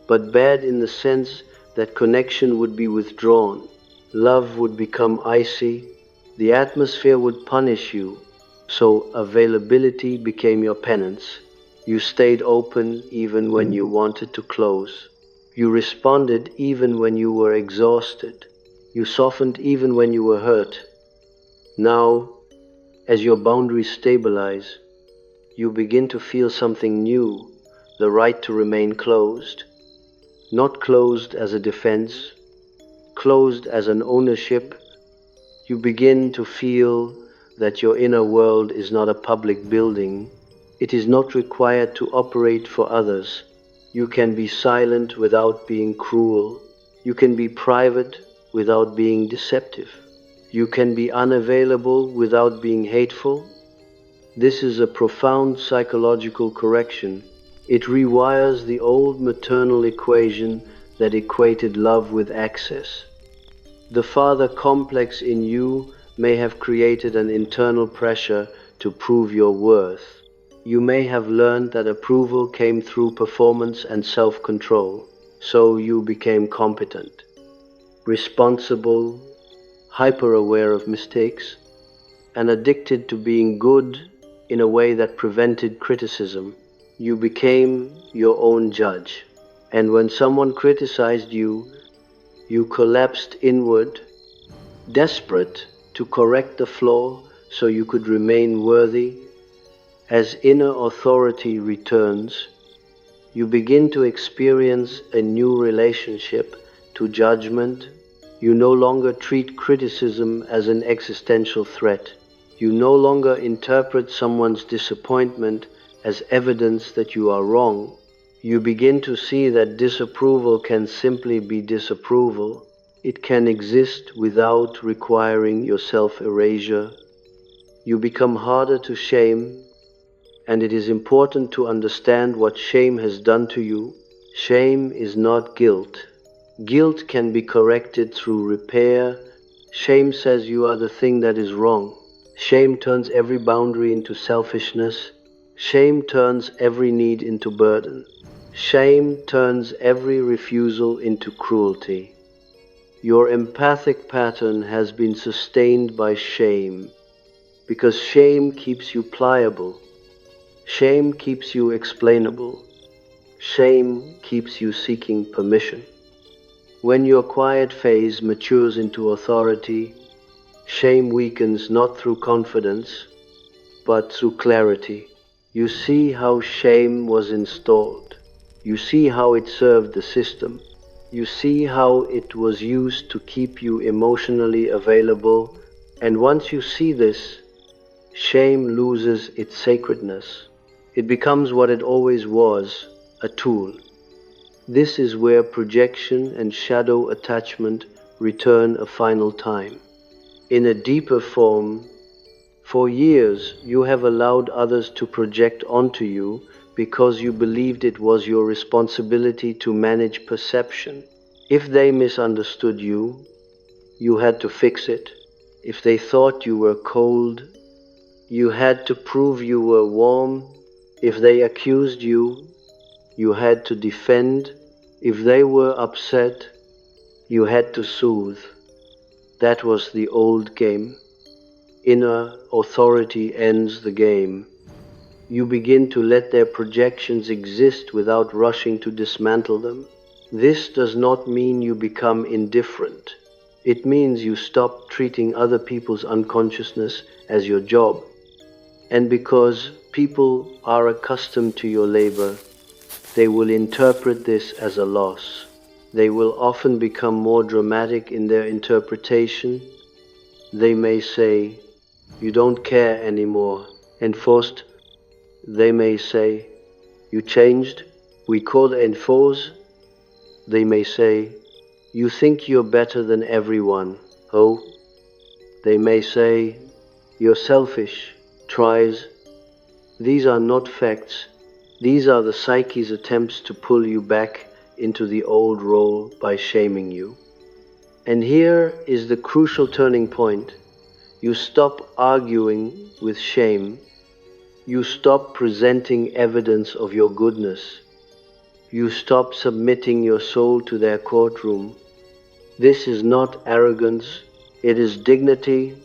but bad in the sense that connection would be withdrawn, love would become icy, the atmosphere would punish you, so availability became your penance. You stayed open even when you wanted to close. You responded even when you were exhausted. You softened even when you were hurt. Now, as your boundaries stabilize, you begin to feel something new, the right to remain closed. Not closed as a defense, closed as an ownership. You begin to feel that your inner world is not a public building. It is not required to operate for others. You can be silent without being cruel. You can be private without being deceptive. You can be unavailable without being hateful. This is a profound psychological correction. It rewires the old maternal equation that equated love with access. The father complex in you may have created an internal pressure to prove your worth. You may have learned that approval came through performance and self-control, so you became competent, responsible, hyper-aware of mistakes, and addicted to being good in a way that prevented criticism. You became your own judge, and when someone criticized you, you collapsed inward, desperate to correct the flaw so you could remain worthy. As inner authority returns, you begin to experience a new relationship to judgment. You no longer treat criticism as an existential threat. You no longer interpret someone's disappointment as evidence that you are wrong. You begin to see that disapproval can simply be disapproval. It can exist without requiring your self-erasure. You become harder to shame, and it is important to understand what shame has done to you. Shame is not guilt. Guilt can be corrected through repair. Shame says you are the thing that is wrong. Shame turns every boundary into selfishness. Shame turns every need into burden. Shame turns every refusal into cruelty. Your empathic pattern has been sustained by shame, because shame keeps you pliable. Shame keeps you explainable. Shame keeps you seeking permission. When your quiet phase matures into authority, shame weakens not through confidence, but through clarity. You see how shame was installed. You see how it served the system. You see how it was used to keep you emotionally available. And once you see this, shame loses its sacredness. It becomes what it always was, a tool. This is where projection and shadow attachment return a final time. In a deeper form, for years you have allowed others to project onto you because you believed it was your responsibility to manage perception. If they misunderstood you, you had to fix it. If they thought you were cold, you had to prove you were warm. If they accused you, you had to defend. If they were upset, you had to soothe. That was the old game. Inner authority ends the game. You begin to let their projections exist without rushing to dismantle them. This does not mean you become indifferent. It means you stop treating other people's unconsciousness as your job. And because people are accustomed to your labor, they will interpret this as a loss. They will often become more dramatic in their interpretation. They may say, "You don't care anymore." Enforced, they may say, "You changed." We call enforce. They may say, You think you're better than everyone. Oh, they may say, you're selfish, tries. These are not facts. These are the psyche's attempts to pull you back into the old role by shaming you. And here is the crucial turning point. You stop arguing with shame. You stop presenting evidence of your goodness. You stop submitting your soul to their courtroom. This is not arrogance, it is dignity.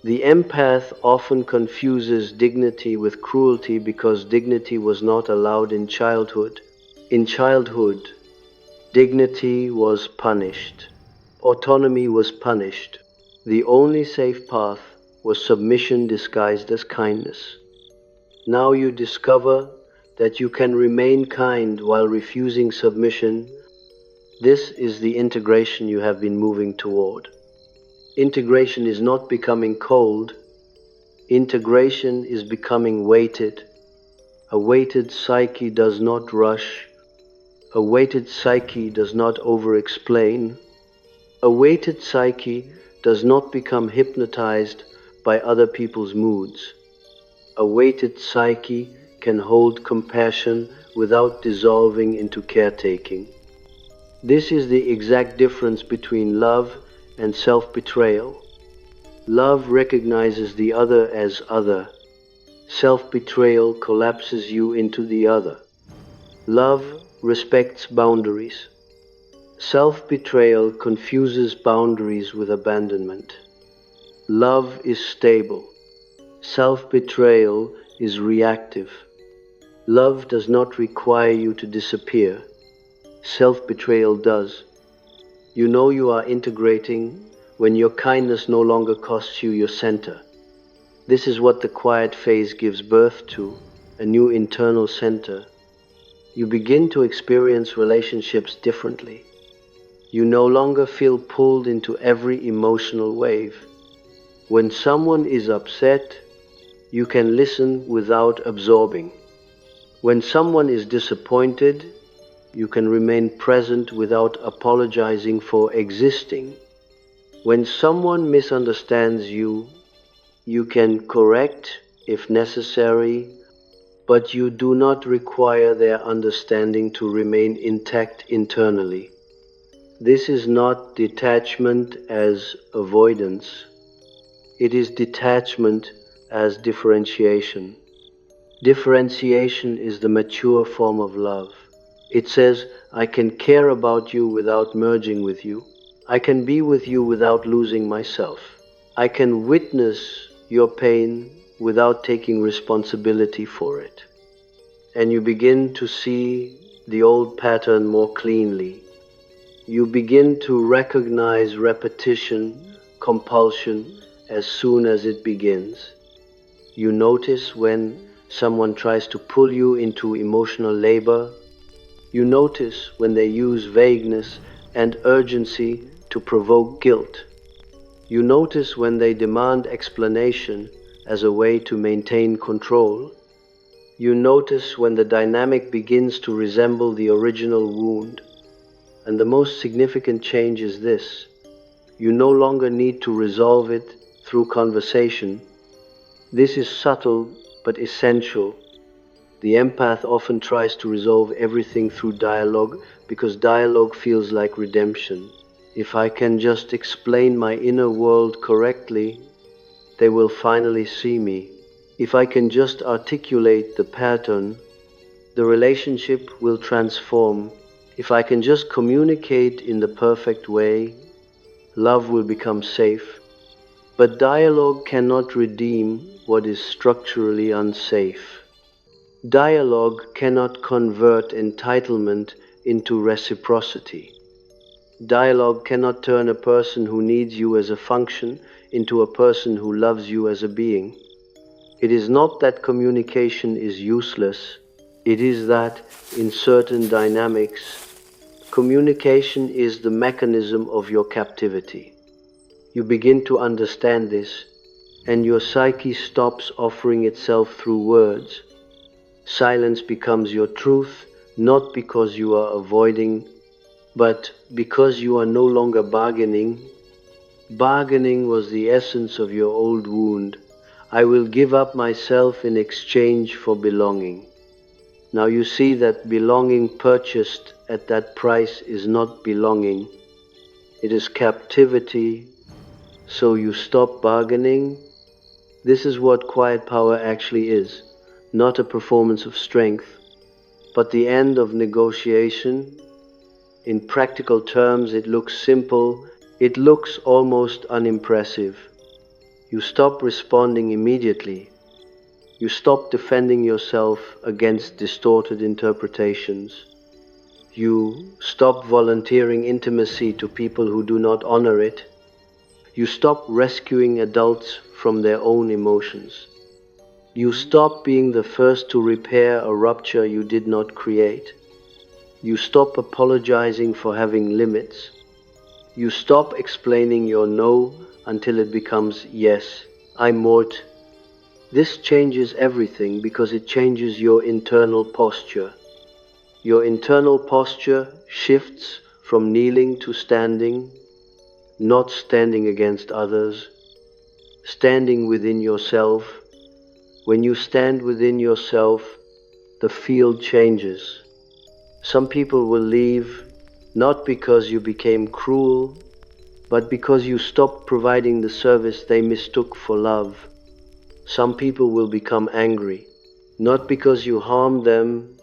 The empath often confuses dignity with cruelty because dignity was not allowed in childhood. In childhood, dignity was punished. Autonomy was punished. The only safe path was submission disguised as kindness. Now you discover that you can remain kind while refusing submission. This is the integration you have been moving toward. Integration is not becoming cold. Integration is becoming weighted. A weighted psyche does not rush. A weighted psyche does not over-explain. A weighted psyche does not become hypnotized by other people's moods. A weighted psyche can hold compassion without dissolving into caretaking. This is the exact difference between love and self-betrayal. Love recognizes the other as other. Self-betrayal collapses you into the other. Love respects boundaries. Self-betrayal confuses boundaries with abandonment. Love is stable. Self-betrayal is reactive. Love does not require you to disappear. Self-betrayal does. You know you are integrating when your kindness no longer costs you your center. This is what the quiet phase gives birth to, a new internal center. You begin to experience relationships differently. You no longer feel pulled into every emotional wave. When someone is upset, you can listen without absorbing. When someone is disappointed, you can remain present without apologizing for existing. When someone misunderstands you, you can correct if necessary, but you do not require their understanding to remain intact internally. This is not detachment as avoidance. It is detachment as differentiation. Differentiation is the mature form of love. It says, I can care about you without merging with you. I can be with you without losing myself. I can witness your pain without taking responsibility for it. And you begin to see the old pattern more cleanly. You begin to recognize repetition, compulsion, as soon as it begins. You notice when someone tries to pull you into emotional labor. You notice when they use vagueness and urgency to provoke guilt. You notice when they demand explanation as a way to maintain control. You notice when the dynamic begins to resemble the original wound. And the most significant change is this: you no longer need to resolve it through conversation. This is subtle but essential. The empath often tries to resolve everything through dialogue because dialogue feels like redemption. If I can just explain my inner world correctly, they will finally see me. If I can just articulate the pattern, the relationship will transform. If I can just communicate in the perfect way, love will become safe. But dialogue cannot redeem what is structurally unsafe. Dialogue cannot convert entitlement into reciprocity. Dialogue cannot turn a person who needs you as a function into a person who loves you as a being. It is not that communication is useless. It is that, in certain dynamics, communication is the mechanism of your captivity. You begin to understand this, and your psyche stops offering itself through words. Silence becomes your truth, not because you are avoiding, But because you are no longer bargaining, bargaining was the essence of your old wound. I will give up myself in exchange for belonging. Now you see that belonging purchased at that price is not belonging, it is captivity. So you stop bargaining. This is what quiet power actually is, not a performance of strength, but the end of negotiation. In practical terms, it looks simple, it looks almost unimpressive. You stop responding immediately. You stop defending yourself against distorted interpretations. You stop volunteering intimacy to people who do not honor it. You stop rescuing adults from their own emotions. You stop being the first to repair a rupture you did not create. You stop apologizing for having limits. You stop explaining your no until it becomes yes, I'm Mort. This changes everything because it changes your internal posture. Your internal posture shifts from kneeling to standing, not standing against others, standing within yourself. When you stand within yourself, the field changes. Some people will leave not because you became cruel, but because you stopped providing the service they mistook for love. Some people will become angry, not because you harmed them,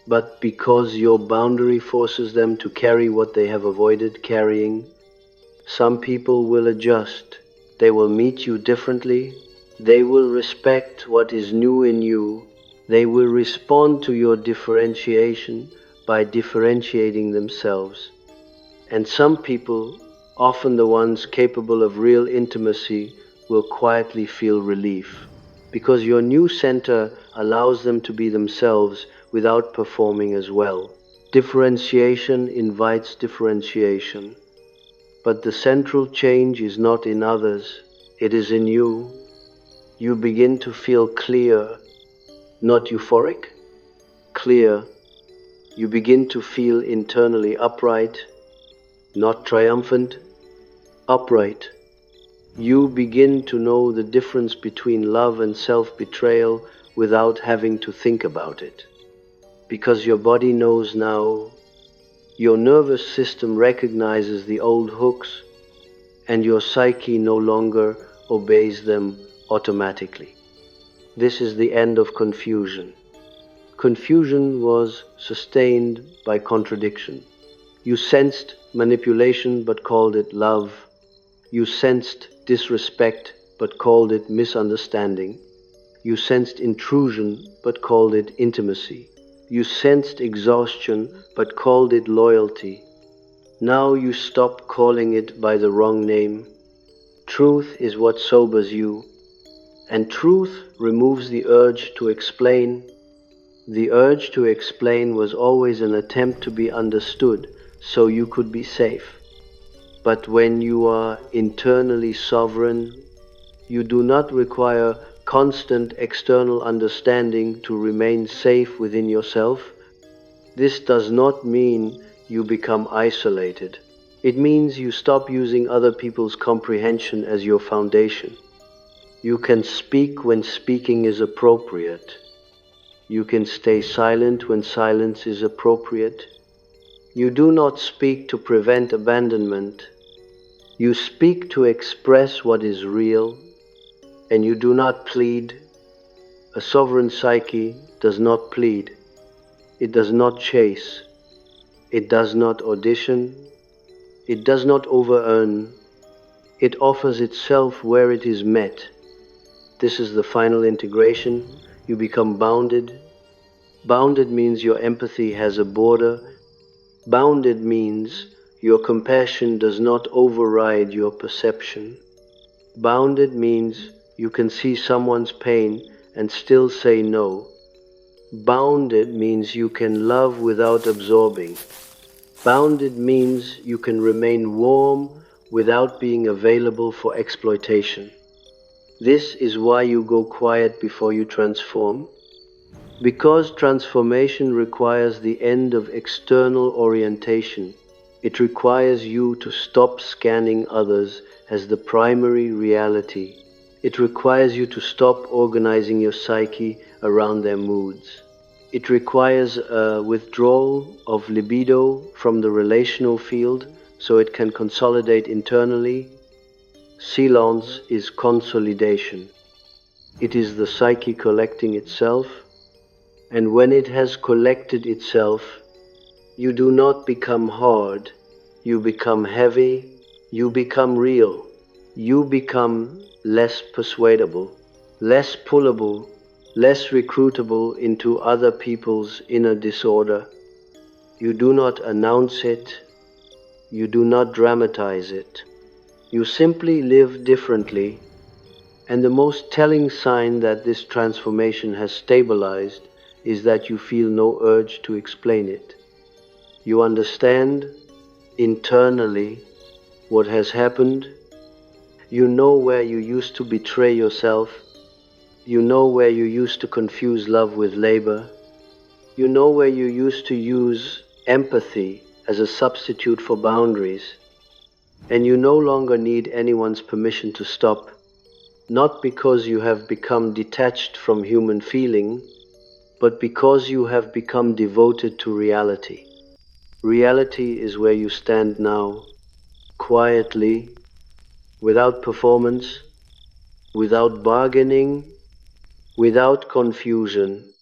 but because your boundary forces them to carry what they have avoided carrying. Some people will adjust. They will meet you differently. They will respect what is new in you. They will respond to your differentiation by differentiating themselves. And some people, often the ones capable of real intimacy, will quietly feel relief, because your new center allows them to be themselves without performing as well. Differentiation invites differentiation, but the central change is not in others, it is in you. You begin to feel clear, not euphoric, clear. You begin to feel internally upright, not triumphant, upright. You begin to know the difference between love and self-betrayal without having to think about it. Because your body knows now, your nervous system recognizes the old hooks, and your psyche no longer obeys them automatically. This is the end of confusion. Confusion was sustained by contradiction. You sensed manipulation but called it love. You sensed disrespect but called it misunderstanding. You sensed intrusion but called it intimacy. You sensed exhaustion but called it loyalty. Now you stop calling it by the wrong name. Truth is what sobers you, and truth removes the urge to explain. The urge to explain was always an attempt to be understood so you could be safe. But when you are internally sovereign, you do not require constant external understanding to remain safe within yourself. This does not mean you become isolated. It means you stop using other people's comprehension as your foundation. You can speak when speaking is appropriate. You can stay silent when silence is appropriate. You do not speak to prevent abandonment. You speak to express what is real, and you do not plead. A sovereign psyche does not plead. It does not chase. It does not audition. It does not over-earn. It offers itself where it is met. This is the final integration. You become bounded. Bounded means your empathy has a border. Bounded means your compassion does not override your perception. Bounded means you can see someone's pain and still say no. Bounded means you can love without absorbing. Bounded means you can remain warm without being available for exploitation. This is why you go quiet before you transform. Because transformation requires the end of external orientation. It requires you to stop scanning others as the primary reality. It requires you to stop organizing your psyche around their moods. It requires a withdrawal of libido from the relational field so it can consolidate internally. Silence is consolidation. It is the psyche collecting itself, and when it has collected itself, you do not become hard, you become heavy, you become real, you become less persuadable, less pullable, less recruitable into other people's inner disorder. You do not announce it, you do not dramatize it. You simply live differently, and the most telling sign that this transformation has stabilized is that you feel no urge to explain it. You understand internally what has happened. You know where you used to betray yourself. You know where you used to confuse love with labor. You know where you used to use empathy as a substitute for boundaries. And you no longer need anyone's permission to stop, not because you have become detached from human feeling, but because you have become devoted to reality. Reality is where you stand now, quietly, without performance, without bargaining, without confusion.